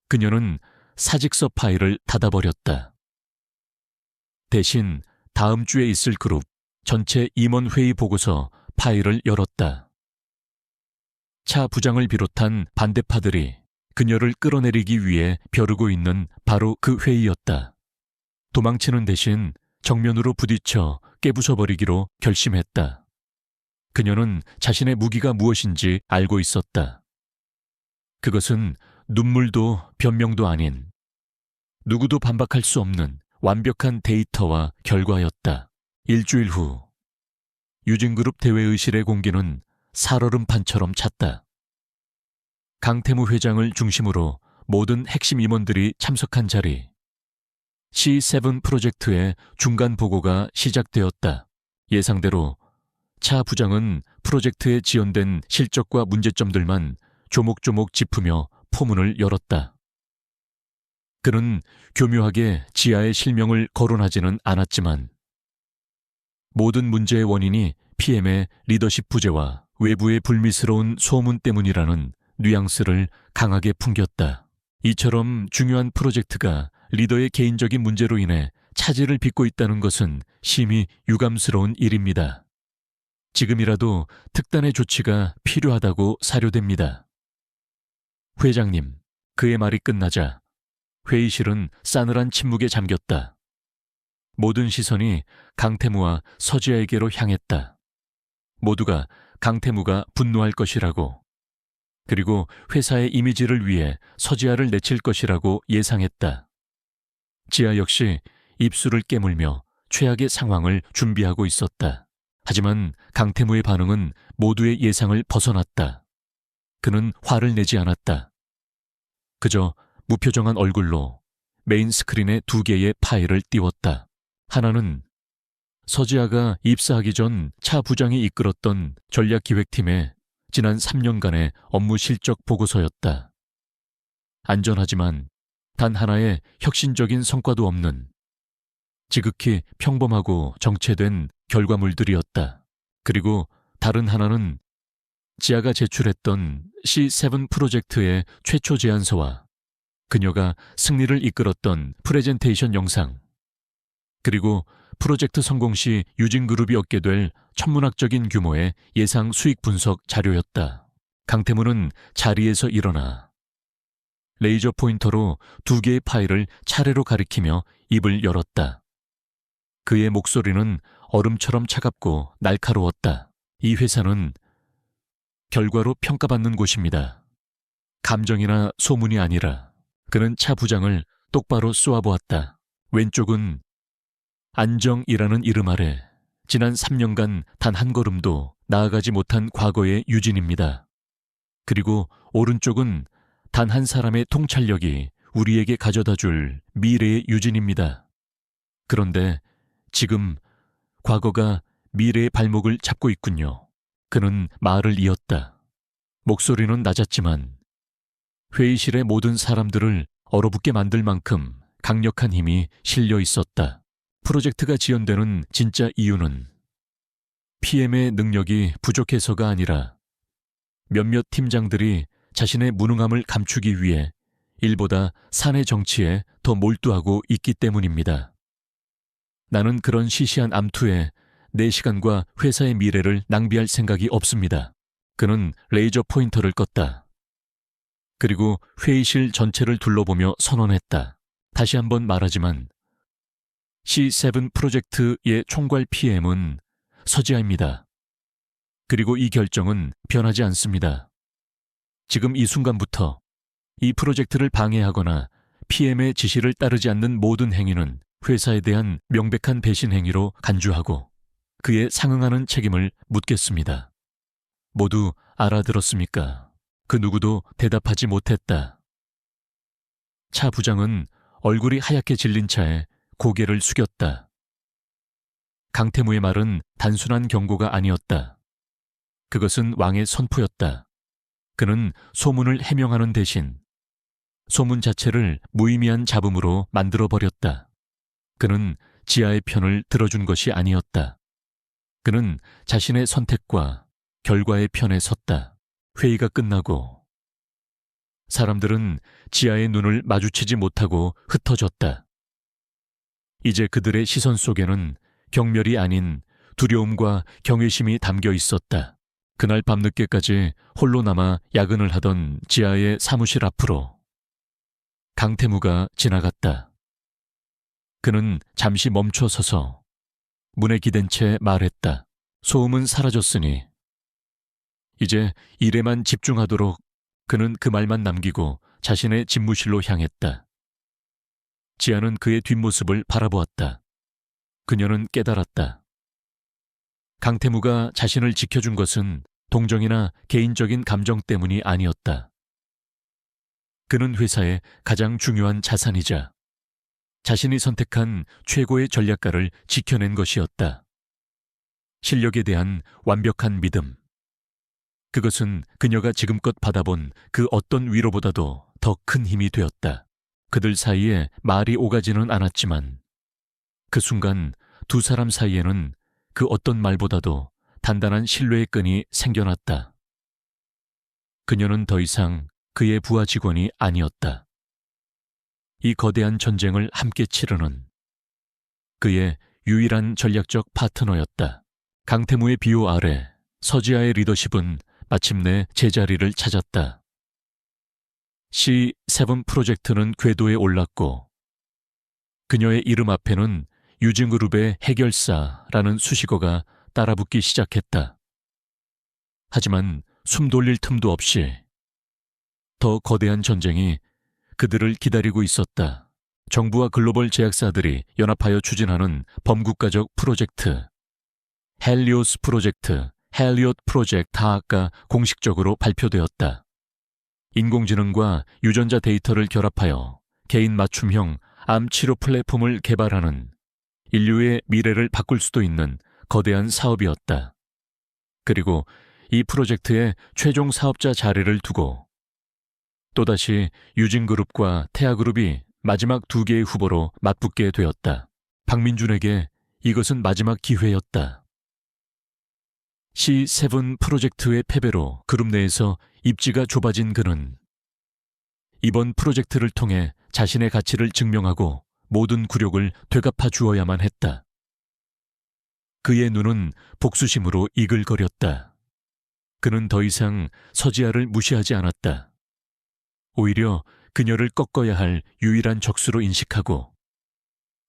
그녀는 사직서 파일을 닫아버렸다. 대신 다음 주에 있을 그룹 전체 임원회의 보고서 파일을 열었다. 차 부장을 비롯한 반대파들이 그녀를 끌어내리기 위해 벼르고 있는 바로 그 회의였다. 도망치는 대신 정면으로 부딪혀 깨부숴버리기로 결심했다. 그녀는 자신의 무기가 무엇인지 알고 있었다. 그것은 눈물도 변명도 아닌 누구도 반박할 수 없는 완벽한 데이터와 결과였다. 일주일 후 유진그룹 대외의실의 공기는 살얼음판처럼 찼다. 강태무 회장을 중심으로 모든 핵심 임원들이 참석한 자리. C7 프로젝트의 중간 보고가 시작되었다. 예상대로 차 부장은 프로젝트에 지연된 실적과 문제점들만 조목조목 짚으며 포문을 열었다. 그는 교묘하게 지하의 실명을 거론하지는 않았지만 모든 문제의 원인이 PM의 리더십 부재와 외부의 불미스러운 소문 때문이라는 뉘앙스를 강하게 풍겼다. 이처럼 중요한 프로젝트가 리더의 개인적인 문제로 인해 차질을 빚고 있다는 것은 심히 유감스러운 일입니다. 지금이라도 특단의 조치가 필요하다고 사료됩니다. 회장님, 그의 말이 끝나자 회의실은 싸늘한 침묵에 잠겼다. 모든 시선이 강태무와 서지아에게로 향했다. 모두가 강태무가 분노할 것이라고, 그리고 회사의 이미지를 위해 서지아를 내칠 것이라고 예상했다. 지아 역시 입술을 깨물며 최악의 상황을 준비하고 있었다. 하지만 강태무의 반응은 모두의 예상을 벗어났다. 그는 화를 내지 않았다. 그저 무표정한 얼굴로 메인 스크린에 2개의 파일을 띄웠다. 하나는 서지아가 입사하기 전 차 부장이 이끌었던 전략기획팀의 지난 3년간의 업무 실적 보고서였다. 안전하지만 단 하나의 혁신적인 성과도 없는 지극히 평범하고 정체된 결과물들이었다. 그리고 다른 하나는 지아가 제출했던 C7 프로젝트의 최초 제안서와 그녀가 승리를 이끌었던 프레젠테이션 영상, 그리고 프로젝트 성공 시 유진그룹이 얻게 될 천문학적인 규모의 예상 수익 분석 자료였다. 강태무는 자리에서 일어나 레이저 포인터로 2개의 파일을 차례로 가리키며 입을 열었다. 그의 목소리는 얼음처럼 차갑고 날카로웠다. 이 회사는 결과로 평가받는 곳입니다. 감정이나 소문이 아니라. 그는 차 부장을 똑바로 쏘아보았다. 왼쪽은 안정이라는 이름 아래 지난 3년간 단 한 걸음도 나아가지 못한 과거의 유진입니다. 그리고 오른쪽은 단 한 사람의 통찰력이 우리에게 가져다 줄 미래의 유진입니다. 그런데 지금 과거가 미래의 발목을 잡고 있군요. 그는 말을 이었다. 목소리는 낮았지만 회의실의 모든 사람들을 얼어붙게 만들 만큼 강력한 힘이 실려 있었다. 프로젝트가 지연되는 진짜 이유는 PM의 능력이 부족해서가 아니라 몇몇 팀장들이 자신의 무능함을 감추기 위해 일보다 사내 정치에 더 몰두하고 있기 때문입니다. 나는 그런 시시한 암투에 내 시간과 회사의 미래를 낭비할 생각이 없습니다. 그는 레이저 포인터를 껐다. 그리고 회의실 전체를 둘러보며 선언했다. 다시 한번 말하지만 C7 프로젝트의 총괄 PM은 서지아입니다. 그리고 이 결정은 변하지 않습니다. 지금 이 순간부터 이 프로젝트를 방해하거나 PM의 지시를 따르지 않는 모든 행위는 회사에 대한 명백한 배신 행위로 간주하고 그에 상응하는 책임을 묻겠습니다. 모두 알아들었습니까? 그 누구도 대답하지 못했다. 차 부장은 얼굴이 하얗게 질린 차에 고개를 숙였다. 강태무의 말은 단순한 경고가 아니었다. 그것은 왕의 선포였다. 그는 소문을 해명하는 대신 소문 자체를 무의미한 잡음으로 만들어버렸다. 그는 지하의 편을 들어준 것이 아니었다. 그는 자신의 선택과 결과의 편에 섰다. 회의가 끝나고 사람들은 지하의 눈을 마주치지 못하고 흩어졌다. 이제 그들의 시선 속에는 경멸이 아닌 두려움과 경외심이 담겨 있었다. 그날 밤늦게까지 홀로 남아 야근을 하던 지하의 사무실 앞으로 강태무가 지나갔다. 그는 잠시 멈춰 서서 문에 기댄 채 말했다. 소음은 사라졌으니 이제 일에만 집중하도록. 그는 그 말만 남기고 자신의 집무실로 향했다. 지아는 그의 뒷모습을 바라보았다. 그녀는 깨달았다. 강태무가 자신을 지켜준 것은 동정이나 개인적인 감정 때문이 아니었다. 그는 회사의 가장 중요한 자산이자 자신이 선택한 최고의 전략가를 지켜낸 것이었다. 실력에 대한 완벽한 믿음. 그것은 그녀가 지금껏 받아본 그 어떤 위로보다도 더 큰 힘이 되었다. 그들 사이에 말이 오가지는 않았지만 그 순간 두 사람 사이에는 그 어떤 말보다도 단단한 신뢰의 끈이 생겨났다. 그녀는 더 이상 그의 부하 직원이 아니었다. 이 거대한 전쟁을 함께 치르는 그의 유일한 전략적 파트너였다. 강태무의 비호 아래 서지아의 리더십은 마침내 제자리를 찾았다. C7 프로젝트는 궤도에 올랐고 그녀의 이름 앞에는 유진그룹의 해결사라는 수식어가 따라붙기 시작했다. 하지만 숨 돌릴 틈도 없이 더 거대한 전쟁이 그들을 기다리고 있었다. 정부와 글로벌 제약사들이 연합하여 추진하는 범국가적 프로젝트 헬리오스 프로젝트, 헬리엇 프로젝트가 공식적으로 발표되었다. 인공지능과 유전자 데이터를 결합하여 개인 맞춤형 암 치료 플랫폼을 개발하는 인류의 미래를 바꿀 수도 있는 거대한 사업이었다. 그리고 이 프로젝트의 최종 사업자 자리를 두고 또다시 유진그룹과 태아그룹이 마지막 두 개의 후보로 맞붙게 되었다. 박민준에게 이것은 마지막 기회였다. C7 프로젝트의 패배로 그룹 내에서 입지가 좁아진 그는 이번 프로젝트를 통해 자신의 가치를 증명하고 모든 굴욕을 되갚아 주어야만 했다. 그의 눈은 복수심으로 이글거렸다. 그는 더 이상 서지아를 무시하지 않았다. 오히려 그녀를 꺾어야 할 유일한 적수로 인식하고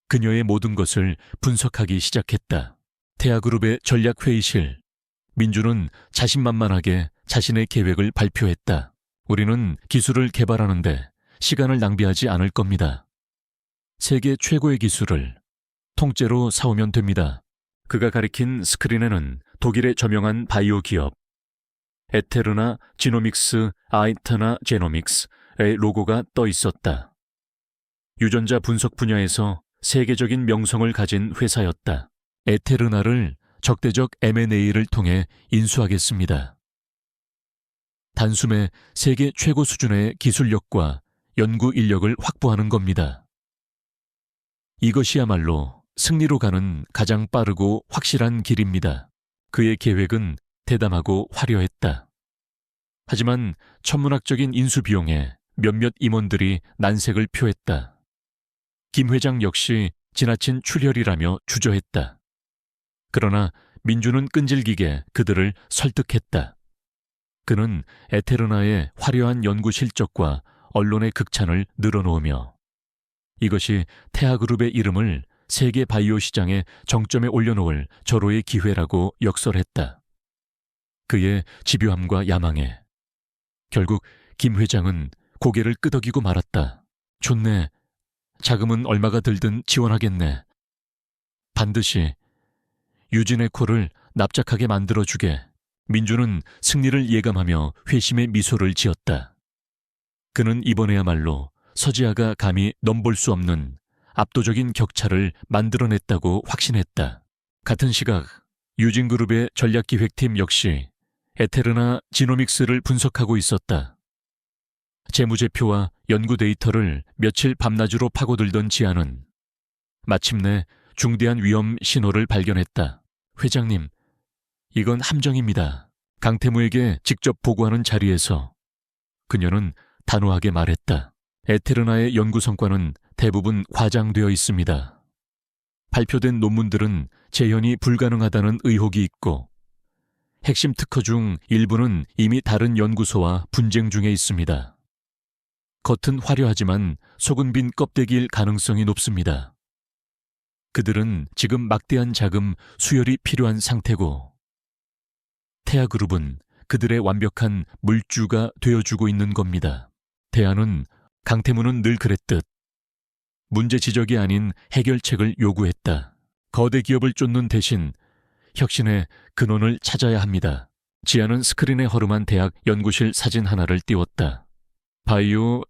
그녀의 모든 것을 분석하기 시작했다. 태아그룹의 전략회의실, 민주는 자신만만하게 자신의 계획을 발표했다. 우리는 기술을 개발하는데 시간을 낭비하지 않을 겁니다. 세계 최고의 기술을 통째로 사오면 됩니다. 그가 가리킨 스크린에는 독일의 저명한 바이오 기업 에테르나 지노믹스 아이터나 제노믹스의 로고가 떠 있었다. 유전자 분석 분야에서 세계적인 명성을 가진 회사였다. 에테르나를 적대적 M&A를 통해 인수하겠습니다. 단숨에 세계 최고 수준의 기술력과 연구 인력을 확보하는 겁니다. 이것이야말로 승리로 가는 가장 빠르고 확실한 길입니다. 그의 계획은 대담하고 화려했다. 하지만 천문학적인 인수 비용에 몇몇 임원들이 난색을 표했다. 김 회장 역시 지나친 출혈이라며 주저했다. 그러나 민주는 끈질기게 그들을 설득했다. 그는 에테르나의 화려한 연구 실적과 언론의 극찬을 늘어놓으며 이것이 태아그룹의 이름을 세계 바이오 시장의 정점에 올려놓을 절호의 기회라고 역설했다. 그의 집요함과 야망에 결국 김 회장은 고개를 끄덕이고 말았다. 좋네. 자금은 얼마가 들든 지원하겠네. 반드시 유진의 코를 납작하게 만들어주게. 민주는 승리를 예감하며 회심의 미소를 지었다. 그는 이번에야말로 서지아가 감히 넘볼 수 없는 압도적인 격차를 만들어냈다고 확신했다. 같은 시각 유진그룹의 전략기획팀 역시 에테르나 지노믹스를 분석하고 있었다. 재무제표와 연구 데이터를 며칠 밤낮으로 파고들던 지아는 마침내 중대한 위험 신호를 발견했다. 회장님, 이건 함정입니다. 강태무에게 직접 보고하는 자리에서 그녀는 단호하게 말했다. 에테르나의 연구 성과는 대부분 과장되어 있습니다. 발표된 논문들은 재현이 불가능하다는 의혹이 있고 핵심 특허 중 일부는 이미 다른 연구소와 분쟁 중에 있습니다. 겉은 화려하지만 속은 빈 껍데기일 가능성이 높습니다. 그들은 지금 막대한 자금 수혈이 필요한 상태고 태아그룹은 그들의 완벽한 물주가 되어주고 있는 겁니다. 대안은 강태무는 늘 그랬듯 문제 지적이 아닌 해결책을 요구했다. 거대 기업을 쫓는 대신 혁신의 근원을 찾아야 합니다. 지아는 스크린에 허름한 대학 연구실 사진 하나를 띄웠다. 바이오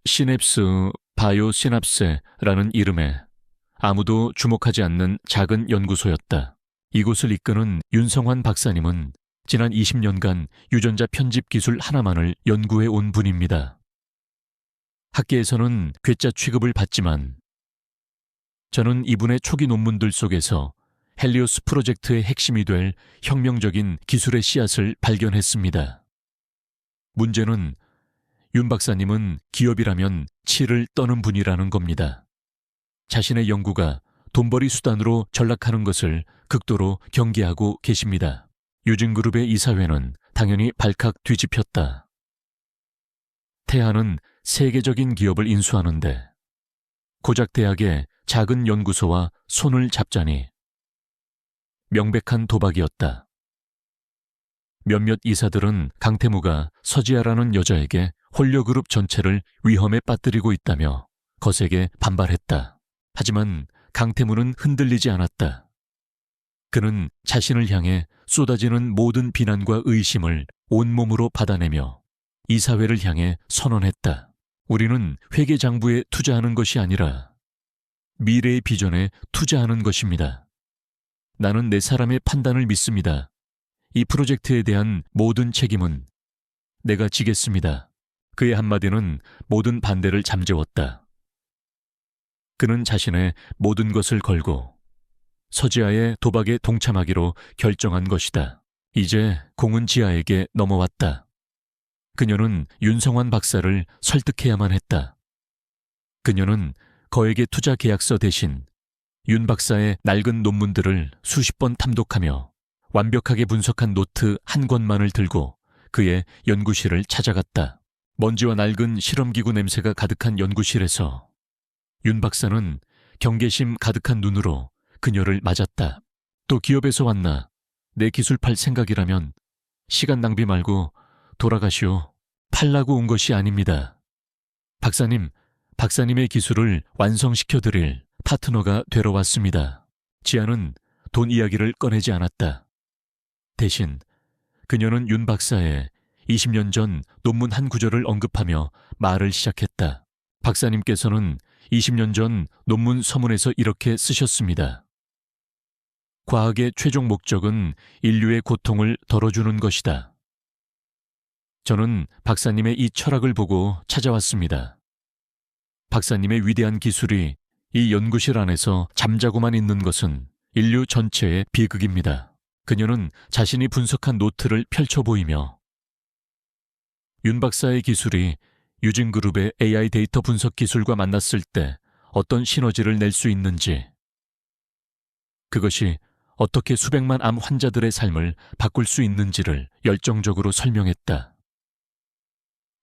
시냅스라는 이름에 아무도 주목하지 않는 작은 연구소였다. 이곳을 이끄는 윤성환 박사님은 지난 20년간 유전자 편집 기술 하나만을 연구해 온 분입니다. 학계에서는 괴짜 취급을 받지만 저는 이분의 초기 논문들 속에서 헬리오스 프로젝트의 핵심이 될 혁명적인 기술의 씨앗을 발견했습니다. 문제는 윤 박사님은 기업이라면 치를 떠는 분이라는 겁니다. 자신의 연구가 돈벌이 수단으로 전락하는 것을 극도로 경계하고 계십니다. 유진그룹의 이사회는 당연히 발칵 뒤집혔다. 태아는 세계적인 기업을 인수하는데 고작 대학의 작은 연구소와 손을 잡자니 명백한 도박이었다. 몇몇 이사들은 강태무가 서지아라는 여자에게 홀려그룹 전체를 위험에 빠뜨리고 있다며 거세게 반발했다. 하지만 강태무는 흔들리지 않았다. 그는 자신을 향해 쏟아지는 모든 비난과 의심을 온몸으로 받아내며 이사회를 향해 선언했다. 우리는 회계장부에 투자하는 것이 아니라 미래의 비전에 투자하는 것입니다. 나는 내 사람의 판단을 믿습니다. 이 프로젝트에 대한 모든 책임은 내가 지겠습니다. 그의 한마디는 모든 반대를 잠재웠다. 그는 자신의 모든 것을 걸고 서지아의 도박에 동참하기로 결정한 것이다. 이제 공은 지아에게 넘어왔다. 그녀는 윤성환 박사를 설득해야만 했다. 그녀는 거액의 투자 계약서 대신 윤 박사의 낡은 논문들을 수십 번 탐독하며 완벽하게 분석한 노트 한 권만을 들고 그의 연구실을 찾아갔다. 먼지와 낡은 실험기구 냄새가 가득한 연구실에서 윤 박사는 경계심 가득한 눈으로 그녀를 맞았다. 또 기업에서 왔나? 내 기술 팔 생각이라면 시간 낭비 말고 돌아가시오. 팔라고 온 것이 아닙니다. 박사님의 기술을 완성시켜드릴 파트너가 되러 왔습니다. 지아는 돈 이야기를 꺼내지 않았다. 대신 그녀는 윤 박사의 20년 전 논문 한 구절을 언급하며 말을 시작했다. 박사님께서는 20년 전 논문 서문에서 이렇게 쓰셨습니다. 과학의 최종 목적은 인류의 고통을 덜어주는 것이다. 저는 박사님의 이 철학을 보고 찾아왔습니다. 박사님의 위대한 기술이 이 연구실 안에서 잠자고만 있는 것은 인류 전체의 비극입니다. 그녀는 자신이 분석한 노트를 펼쳐 보이며 윤 박사의 기술이 유진그룹의 AI 데이터 분석 기술과 만났을 때 어떤 시너지를 낼 수 있는지, 그것이 어떻게 수백만 암 환자들의 삶을 바꿀 수 있는지를 열정적으로 설명했다.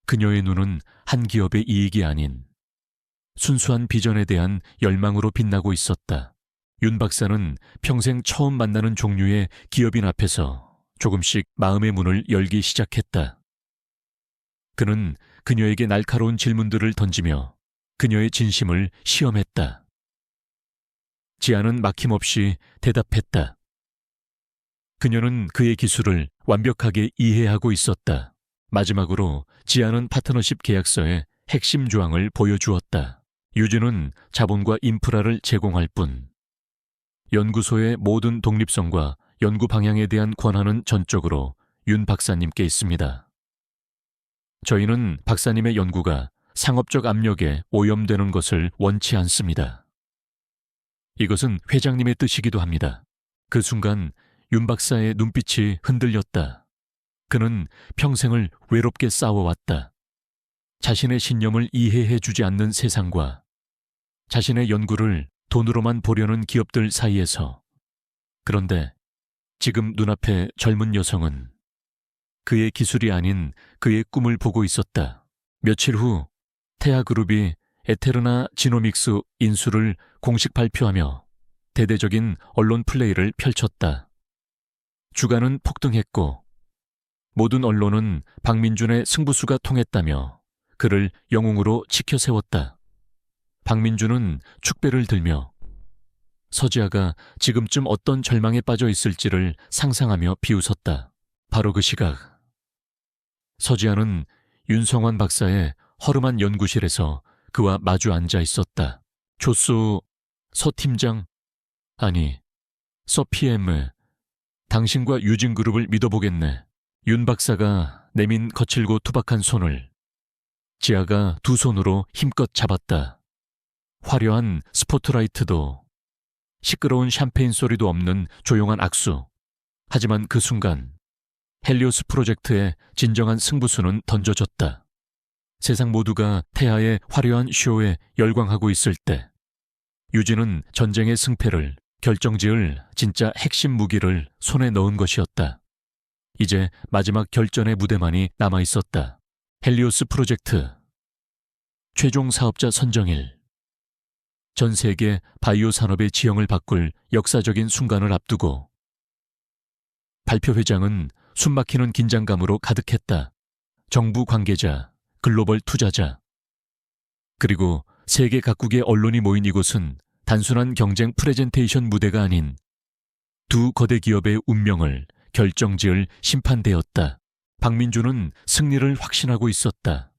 그녀의 눈은 한 기업의 이익이 아닌 순수한 비전에 대한 열망으로 빛나고 있었다. 윤 박사는 평생 처음 만나는 종류의 기업인 앞에서 조금씩 마음의 문을 열기 시작했다. 그는 그녀에게 날카로운 질문들을 던지며 그녀의 진심을 시험했다. 지아는 막힘없이 대답했다. 그녀는 그의 기술을 완벽하게 이해하고 있었다. 마지막으로 지아는 파트너십 계약서의 핵심 조항을 보여주었다. 유진은 자본과 인프라를 제공할 뿐, 연구소의 모든 독립성과 연구 방향에 대한 권한은 전적으로 윤 박사님께 있습니다. 저희는 박사님의 연구가 상업적 압력에 오염되는 것을 원치 않습니다. 이것은 회장님의 뜻이기도 합니다. 그 순간 윤 박사의 눈빛이 흔들렸다. 그는 평생을 외롭게 싸워왔다. 자신의 신념을 이해해주지 않는 세상과 자신의 연구를 돈으로만 보려는 기업들 사이에서. 그런데 지금 눈앞의 젊은 여성은 그의 기술이 아닌 그의 꿈을 보고 있었다. 며칠 후 태아그룹이 에테르나 지노믹스 인수를 공식 발표하며 대대적인 언론 플레이를 펼쳤다. 주가는 폭등했고 모든 언론은 박민준의 승부수가 통했다며 그를 영웅으로 치켜세웠다. 박민준은 축배를 들며 서지아가 지금쯤 어떤 절망에 빠져 있을지를 상상하며 비웃었다. 바로 그 시각, 서지아는 윤성환 박사의 허름한 연구실에서 그와 마주 앉아 있었다. 조수, 서 팀장, 아니, 서 PM, 당신과 유진그룹을 믿어보겠네. 윤 박사가 내민 거칠고 투박한 손을 지아가 두 손으로 힘껏 잡았다. 화려한 스포트라이트도 시끄러운 샴페인 소리도 없는 조용한 악수. 하지만 그 순간 헬리오스 프로젝트의 진정한 승부수는 던져졌다. 세상 모두가 태아의 화려한 쇼에 열광하고 있을 때 유진은 전쟁의 승패를 결정지을 진짜 핵심 무기를 손에 넣은 것이었다. 이제 마지막 결전의 무대만이 남아있었다. 헬리오스 프로젝트 최종 사업자 선정일. 전 세계 바이오 산업의 지형을 바꿀 역사적인 순간을 앞두고 발표 회장은 숨막히는 긴장감으로 가득했다. 정부 관계자, 글로벌 투자자, 그리고 세계 각국의 언론이 모인 이곳은 단순한 경쟁 프레젠테이션 무대가 아닌 두 거대 기업의 운명을 결정지을 심판대였다. 박민준은 승리를 확신하고 있었다.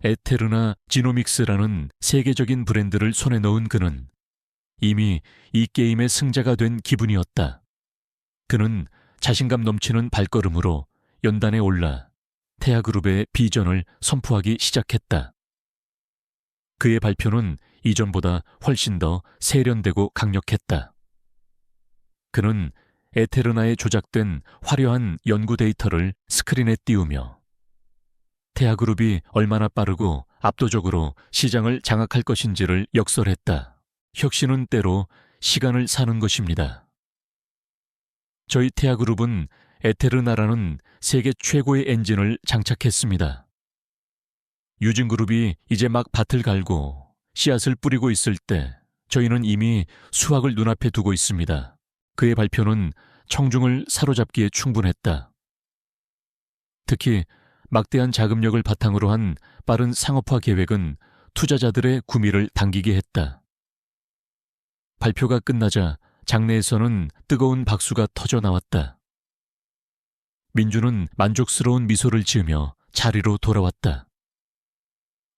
에테르나 지노믹스라는 세계적인 브랜드를 손에 넣은 그는 이미 이 게임의 승자가 된 기분이었다. 그는 자신감 넘치는 발걸음으로 연단에 올라 태아그룹의 비전을 선포하기 시작했다. 그의 발표는 이전보다 훨씬 더 세련되고 강력했다. 그는 에테르나에 조작된 화려한 연구 데이터를 스크린에 띄우며 태아그룹이 얼마나 빠르고 압도적으로 시장을 장악할 것인지를 역설했다. 혁신은 때로 시간을 사는 것입니다. 저희 태아그룹은 에테르나라는 세계 최고의 엔진을 장착했습니다. 유진그룹이 이제 막 밭을 갈고 씨앗을 뿌리고 있을 때 저희는 이미 수확을 눈앞에 두고 있습니다. 그의 발표는 청중을 사로잡기에 충분했다. 특히 막대한 자금력을 바탕으로 한 빠른 상업화 계획은 투자자들의 구미를 당기게 했다. 발표가 끝나자 장내에서는 뜨거운 박수가 터져 나왔다. 민주는 만족스러운 미소를 지으며 자리로 돌아왔다.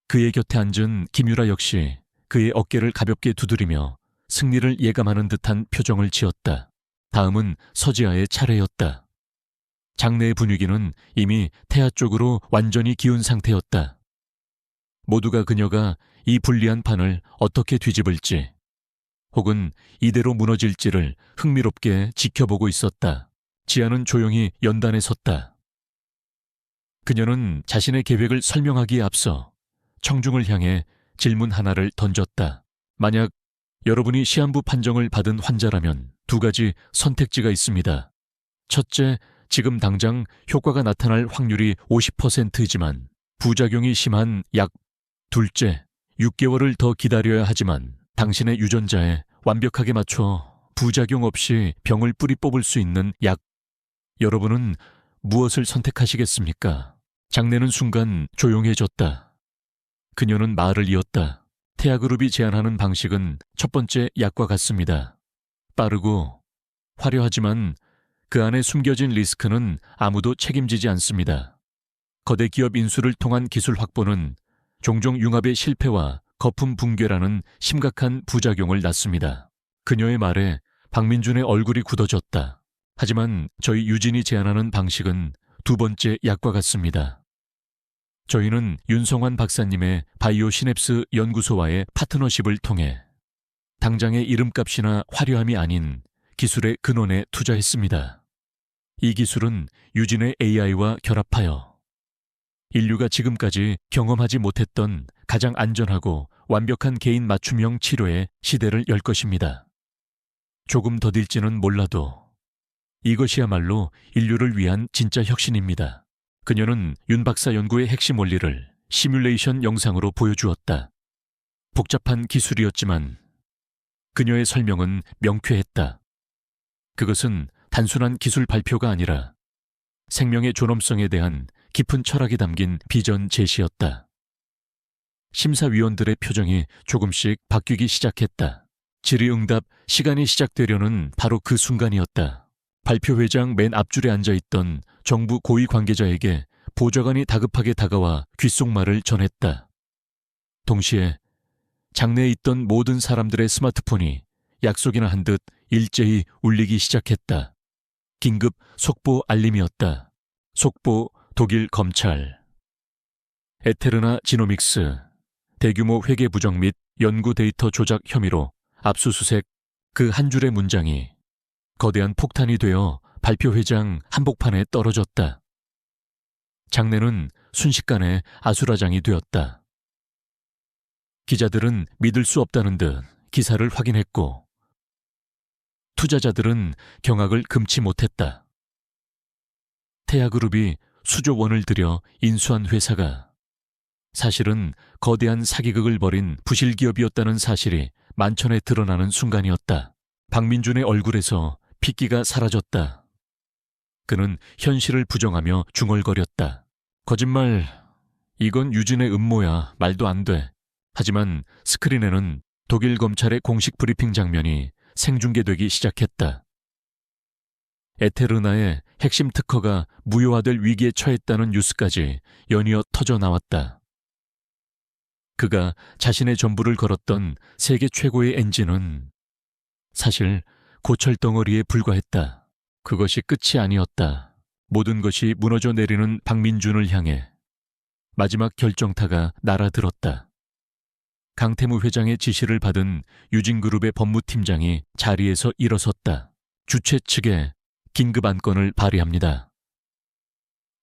그의 곁에 앉은 김유라 역시 그의 어깨를 가볍게 두드리며 승리를 예감하는 듯한 표정을 지었다. 다음은 서지아의 차례였다. 장내의 분위기는 이미 태아 쪽으로 완전히 기운 상태였다. 모두가 그녀가 이 불리한 판을 어떻게 뒤집을지, 혹은 이대로 무너질지를 흥미롭게 지켜보고 있었다. 지아는 조용히 연단에 섰다. 그녀는 자신의 계획을 설명하기에 앞서 청중을 향해 질문 하나를 던졌다. 만약 여러분이 시한부 판정을 받은 환자라면 두 가지 선택지가 있습니다. 첫째, 지금 당장 효과가 나타날 확률이 50%이지만 부작용이 심한 약. 둘째, 6개월을 더 기다려야 하지만 당신의 유전자에 완벽하게 맞춰 부작용 없이 병을 뿌리 뽑을 수 있는 약. 여러분은 무엇을 선택하시겠습니까? 장내는 순간 조용해졌다. 그녀는 말을 이었다. 태아그룹이 제안하는 방식은 첫 번째 약과 같습니다. 빠르고 화려하지만 그 안에 숨겨진 리스크는 아무도 책임지지 않습니다. 거대 기업 인수를 통한 기술 확보는 종종 융합의 실패와 거품 붕괴라는 심각한 부작용을 낳습니다. 그녀의 말에 박민준의 얼굴이 굳어졌다. 하지만 저희 유진이 제안하는 방식은 두 번째 약과 같습니다. 저희는 윤성환 박사님의 바이오 시냅스 연구소와의 파트너십을 통해 당장의 이름값이나 화려함이 아닌 기술의 근원에 투자했습니다. 이 기술은 유진의 AI와 결합하여 인류가 지금까지 경험하지 못했던 가장 안전하고 완벽한 개인 맞춤형 치료의 시대를 열 것입니다. 조금 더딜지는 몰라도 이것이야말로 인류를 위한 진짜 혁신입니다. 그녀는 윤 박사 연구의 핵심 원리를 시뮬레이션 영상으로 보여주었다. 복잡한 기술이었지만 그녀의 설명은 명쾌했다. 그것은 단순한 기술 발표가 아니라 생명의 존엄성에 대한 깊은 철학이 담긴 비전 제시였다. 심사위원들의 표정이 조금씩 바뀌기 시작했다. 질의응답 시간이 시작되려는 바로 그 순간이었다. 발표회장 맨 앞줄에 앉아있던 정부 고위 관계자에게 보좌관이 다급하게 다가와 귓속말을 전했다. 동시에 장내에 있던 모든 사람들의 스마트폰이 약속이나 한 듯 일제히 울리기 시작했다. 긴급 속보 알림이었다. 속보 독일 검찰. 에테르나 지노믹스 대규모 회계 부정 및 연구 데이터 조작 혐의로 압수수색. 그 한 줄의 문장이 거대한 폭탄이 되어 발표회장 한복판에 떨어졌다. 장내는 순식간에 아수라장이 되었다. 기자들은 믿을 수 없다는 듯 기사를 확인했고 투자자들은 경악을 금치 못했다. 태아그룹이 수조 원을 들여 인수한 회사가 사실은 거대한 사기극을 벌인 부실기업이었다는 사실이 만천에 드러나는 순간이었다. 박민준의 얼굴에서 핏기가 사라졌다. 그는 현실을 부정하며 중얼거렸다. 거짓말, 이건 유진의 음모야. 말도 안 돼. 하지만 스크린에는 독일 검찰의 공식 브리핑 장면이 생중계되기 시작했다. 에테르나의 핵심 특허가 무효화될 위기에 처했다는 뉴스까지 연이어 터져 나왔다. 그가 자신의 전부를 걸었던 세계 최고의 엔진은 사실 고철덩어리에 불과했다. 그것이 끝이 아니었다. 모든 것이 무너져 내리는 박민준을 향해 마지막 결정타가 날아들었다. 강태무 회장의 지시를 받은 유진그룹의 법무팀장이 자리에서 일어섰다. 주최 측에 긴급 안건을 발의합니다.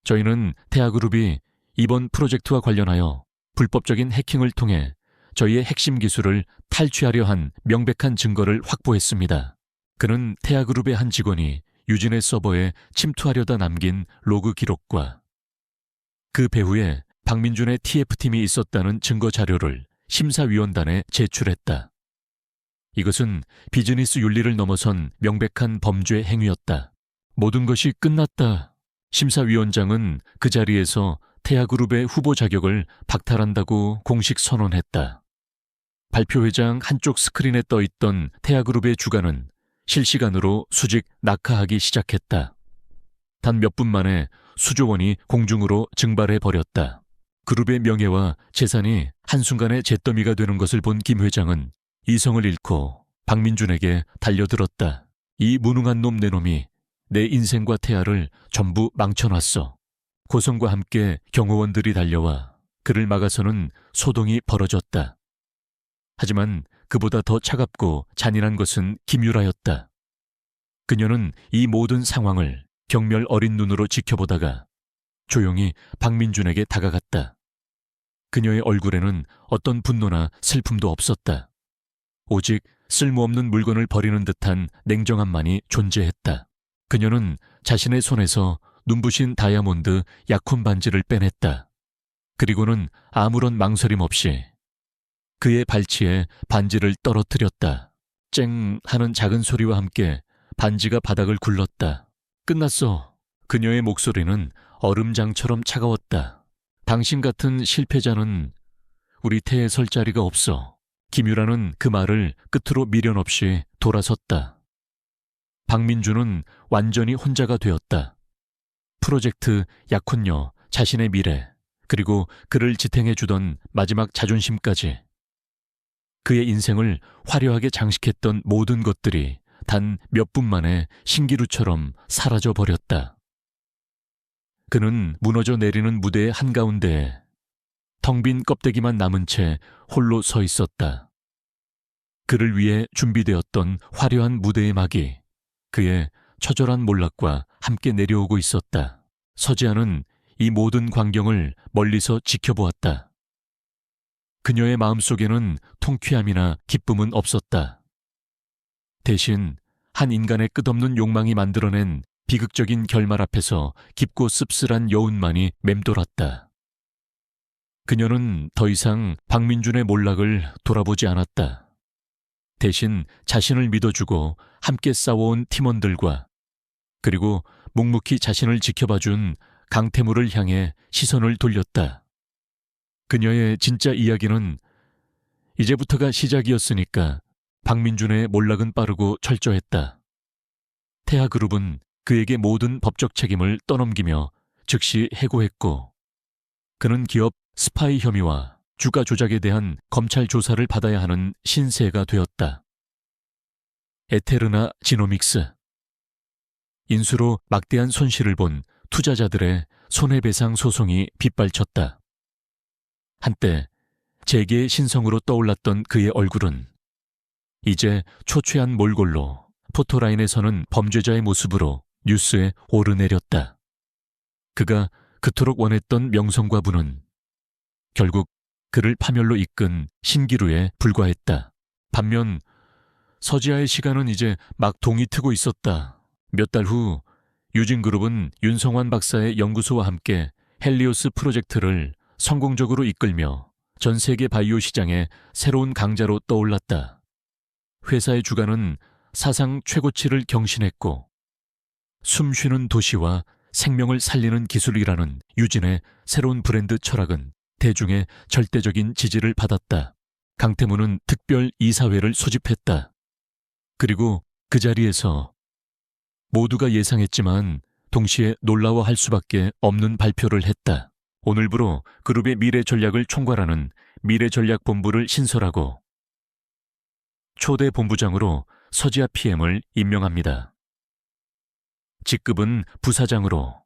저희는 태아그룹이 이번 프로젝트와 관련하여 불법적인 해킹을 통해 저희의 핵심 기술을 탈취하려 한 명백한 증거를 확보했습니다. 그는 태아그룹의 한 직원이 유진의 서버에 침투하려다 남긴 로그 기록과 그 배후에 박민준의 TF팀이 있었다는 증거 자료를 심사위원단에 제출했다. 이것은 비즈니스 윤리를 넘어선 명백한 범죄 행위였다. 모든 것이 끝났다. 심사위원장은 그 자리에서 태아그룹의 후보 자격을 박탈한다고 공식 선언했다. 발표회장 한쪽 스크린에 떠있던 태아그룹의 주가는 실시간으로 수직 낙하하기 시작했다. 단 몇 분 만에 수조 원이 공중으로 증발해 버렸다. 그룹의 명예와 재산이 한순간에 잿더미가 되는 것을 본 김 회장은 이성을 잃고 박민준에게 달려들었다. 이 무능한 놈 내 놈이 내 인생과 태아를 전부 망쳐놨어. 고성과 함께 경호원들이 달려와 그를 막아서는 소동이 벌어졌다. 하지만 그보다 더 차갑고 잔인한 것은 김유라였다. 그녀는 이 모든 상황을 경멸 어린 눈으로 지켜보다가 조용히 박민준에게 다가갔다. 그녀의 얼굴에는 어떤 분노나 슬픔도 없었다. 오직 쓸모없는 물건을 버리는 듯한 냉정함만이 존재했다. 그녀는 자신의 손에서 눈부신 다이아몬드 약혼 반지를 빼냈다. 그리고는 아무런 망설임 없이 그의 발치에 반지를 떨어뜨렸다. 쨍 하는 작은 소리와 함께 반지가 바닥을 굴렀다. 끝났어. 그녀의 목소리는 얼음장처럼 차가웠다. 당신 같은 실패자는 우리 태에 설 자리가 없어. 김유라는 그 말을 끝으로 미련 없이 돌아섰다. 박민준은 완전히 혼자가 되었다. 프로젝트 약혼녀, 자신의 미래, 그리고 그를 지탱해주던 마지막 자존심까지. 그의 인생을 화려하게 장식했던 모든 것들이 단 몇 분 만에 신기루처럼 사라져 버렸다. 그는 무너져 내리는 무대의 한가운데에 텅 빈 껍데기만 남은 채 홀로 서 있었다. 그를 위해 준비되었던 화려한 무대의 막이 그의 처절한 몰락과 함께 내려오고 있었다. 서지아는 이 모든 광경을 멀리서 지켜보았다. 그녀의 마음속에는 통쾌함이나 기쁨은 없었다. 대신 한 인간의 끝없는 욕망이 만들어낸 비극적인 결말 앞에서 깊고 씁쓸한 여운만이 맴돌았다. 그녀는 더 이상 박민준의 몰락을 돌아보지 않았다. 대신 자신을 믿어주고 함께 싸워온 팀원들과 그리고 묵묵히 자신을 지켜봐준 강태무를 향해 시선을 돌렸다. 그녀의 진짜 이야기는 이제부터가 시작이었으니까 박민준의 몰락은 빠르고 철저했다. 태아그룹은 그에게 모든 법적 책임을 떠넘기며 즉시 해고했고 그는 기업 스파이 혐의와 주가 조작에 대한 검찰 조사를 받아야 하는 신세가 되었다. 에테르나 지노믹스. 인수로 막대한 손실을 본 투자자들의 손해배상 소송이 빗발쳤다. 한때 재계의 신성으로 떠올랐던 그의 얼굴은 이제 초췌한 몰골로 포토라인에 서는 범죄자의 모습으로 뉴스에 오르내렸다. 그가 그토록 원했던 명성과 부는 결국 그를 파멸로 이끈 신기루에 불과했다. 반면 서지아의 시간은 이제 막 동이 트고 있었다. 몇 달 후 유진그룹은 윤성환 박사의 연구소와 함께 헬리오스 프로젝트를 성공적으로 이끌며 전 세계 바이오 시장에 새로운 강자로 떠올랐다. 회사의 주가는 사상 최고치를 경신했고 숨쉬는 도시와 생명을 살리는 기술이라는 유진의 새로운 브랜드 철학은 대중의 절대적인 지지를 받았다. 강태무는 특별 이사회를 소집했다. 그리고 그 자리에서 모두가 예상했지만 동시에 놀라워할 수밖에 없는 발표를 했다. 오늘부로 그룹의 미래 전략을 총괄하는 미래전략본부를 신설하고 초대 본부장으로 서지아 PM을 임명합니다. 직급은 부사장으로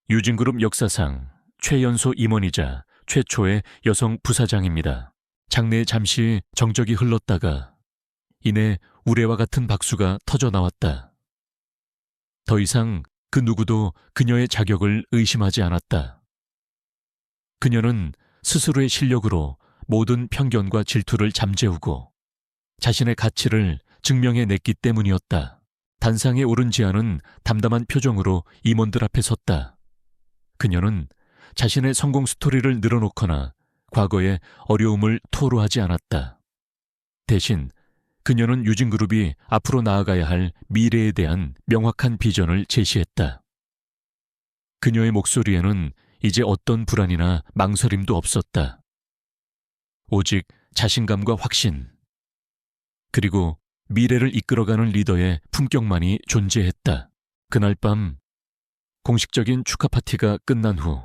유진그룹 역사상 최연소 임원이자 최초의 여성 부사장입니다. 장내에 잠시 정적이 흘렀다가 이내 우레와 같은 박수가 터져 나왔다. 더 이상 그 누구도 그녀의 자격을 의심하지 않았다. 그녀는 스스로의 실력으로 모든 편견과 질투를 잠재우고 자신의 가치를 증명해냈기 때문이었다. 단상에 오른 지아는 담담한 표정으로 임원들 앞에 섰다. 그녀는 자신의 성공 스토리를 늘어놓거나 과거의 어려움을 토로하지 않았다. 대신 그녀는 유진그룹이 앞으로 나아가야 할 미래에 대한 명확한 비전을 제시했다. 그녀의 목소리에는 이제 어떤 불안이나 망설임도 없었다. 오직 자신감과 확신, 그리고 미래를 이끌어가는 리더의 품격만이 존재했다. 그날 밤 공식적인 축하 파티가 끝난 후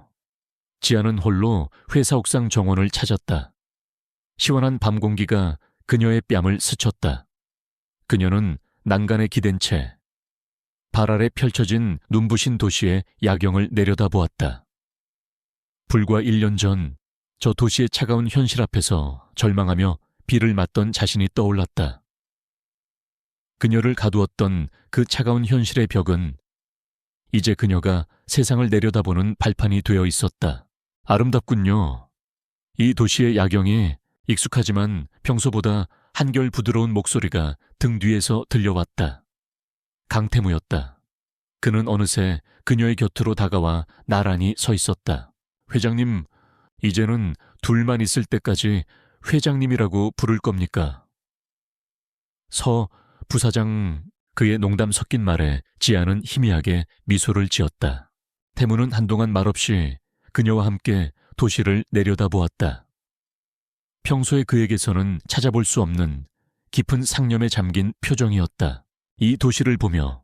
지아는 홀로 회사 옥상 정원을 찾았다. 시원한 밤 공기가 그녀의 뺨을 스쳤다. 그녀는 난간에 기댄 채 발 아래 펼쳐진 눈부신 도시의 야경을 내려다보았다. 불과 1년 전 저 도시의 차가운 현실 앞에서 절망하며 비를 맞던 자신이 떠올랐다. 그녀를 가두었던 그 차가운 현실의 벽은 이제 그녀가 세상을 내려다보는 발판이 되어 있었다. 아름답군요. 이 도시의 야경이 익숙하지만 평소보다 한결 부드러운 목소리가 등 뒤에서 들려왔다. 강태무였다. 그는 어느새 그녀의 곁으로 다가와 나란히 서 있었다. 회장님, 이제는 둘만 있을 때까지 회장님이라고 부를 겁니까? 서 부사장, 그의 농담 섞인 말에 지아는 희미하게 미소를 지었다. 태무는 한동안 말없이 그녀와 함께 도시를 내려다보았다. 평소에 그에게서는 찾아볼 수 없는 깊은 상념에 잠긴 표정이었다. 이 도시를 보며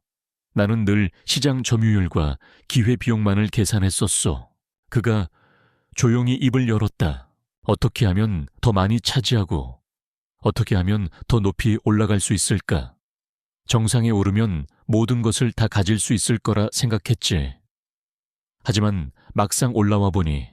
나는 늘 시장 점유율과 기회비용만을 계산했었소. 그가 조용히 입을 열었다. 어떻게 하면 더 많이 차지하고 어떻게 하면 더 높이 올라갈 수 있을까? 정상에 오르면 모든 것을 다 가질 수 있을 거라 생각했지. 하지만 막상 올라와 보니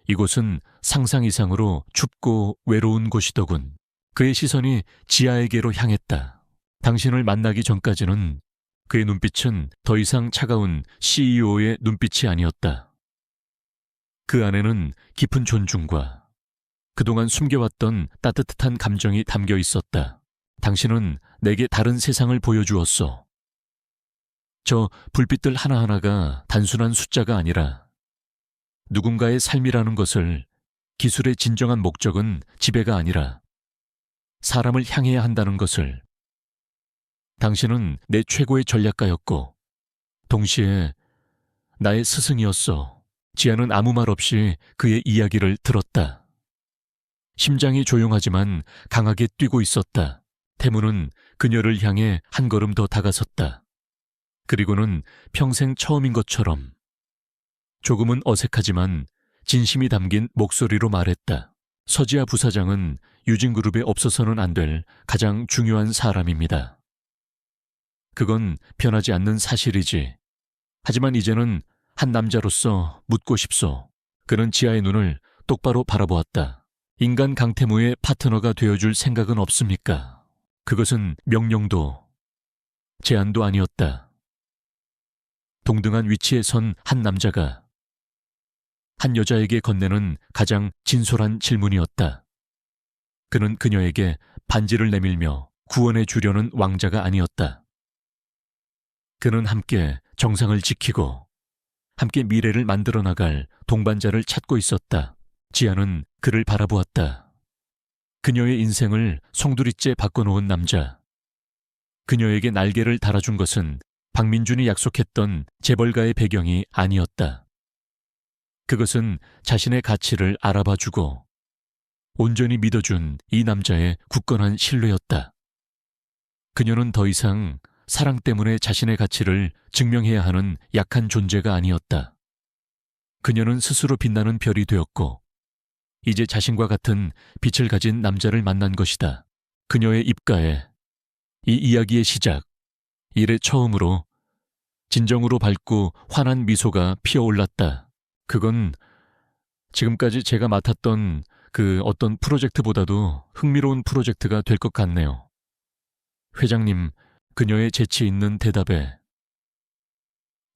이곳은 상상 이상으로 춥고 외로운 곳이더군. 그의 시선이 지아에게로 향했다. 당신을 만나기 전까지는 그의 눈빛은 더 이상 차가운 CEO의 눈빛이 아니었다. 그 안에는 깊은 존중과 그동안 숨겨왔던 따뜻한 감정이 담겨 있었다. 당신은 내게 다른 세상을 보여주었소. 저 불빛들 하나하나가 단순한 숫자가 아니라 누군가의 삶이라는 것을, 기술의 진정한 목적은 지배가 아니라 사람을 향해야 한다는 것을. 당신은 내 최고의 전략가였고 동시에 나의 스승이었어. 지아는 아무 말 없이 그의 이야기를 들었다. 심장이 조용하지만 강하게 뛰고 있었다. 태무는 그녀를 향해 한 걸음 더 다가섰다. 그리고는 평생 처음인 것처럼 조금은 어색하지만 진심이 담긴 목소리로 말했다. 서지아 부사장은 유진그룹에 없어서는 안 될 가장 중요한 사람입니다. 그건 변하지 않는 사실이지. 하지만 이제는 한 남자로서 묻고 싶소. 그는 지아의 눈을 똑바로 바라보았다. 인간 강태무의 파트너가 되어줄 생각은 없습니까? 그것은 명령도 제안도 아니었다. 동등한 위치에 선 한 남자가 한 여자에게 건네는 가장 진솔한 질문이었다. 그는 그녀에게 반지를 내밀며 구원해 주려는 왕자가 아니었다. 그는 함께 정상을 지키고 함께 미래를 만들어 나갈 동반자를 찾고 있었다. 지아는 그를 바라보았다. 그녀의 인생을 송두리째 바꿔놓은 남자. 그녀에게 날개를 달아준 것은 박민준이 약속했던 재벌가의 배경이 아니었다. 그것은 자신의 가치를 알아봐주고 온전히 믿어준 이 남자의 굳건한 신뢰였다. 그녀는 더 이상 사랑 때문에 자신의 가치를 증명해야 하는 약한 존재가 아니었다. 그녀는 스스로 빛나는 별이 되었고 이제 자신과 같은 빛을 가진 남자를 만난 것이다. 그녀의 입가에 이 이야기의 시작, 이래 처음으로 진정으로 밝고 환한 미소가 피어올랐다. 그건 지금까지 제가 맡았던 그 어떤 프로젝트보다도 흥미로운 프로젝트가 될 것 같네요. 회장님, 그녀의 재치 있는 대답에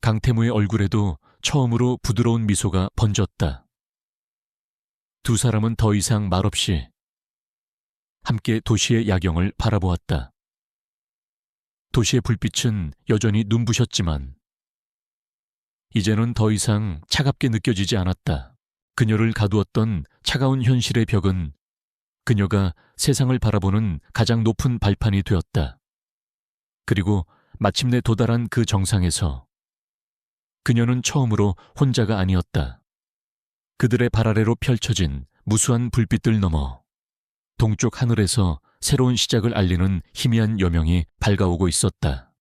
강태무의 얼굴에도 처음으로 부드러운 미소가 번졌다. 두 사람은 더 이상 말없이 함께 도시의 야경을 바라보았다. 도시의 불빛은 여전히 눈부셨지만 이제는 더 이상 차갑게 느껴지지 않았다. 그녀를 가두었던 차가운 현실의 벽은 그녀가 세상을 바라보는 가장 높은 발판이 되었다. 그리고 마침내 도달한 그 정상에서 그녀는 처음으로 혼자가 아니었다. 그들의 발 아래로 펼쳐진 무수한 불빛들 너머 동쪽 하늘에서 새로운 시작을 알리는 희미한 여명이 밝아오고 있었다.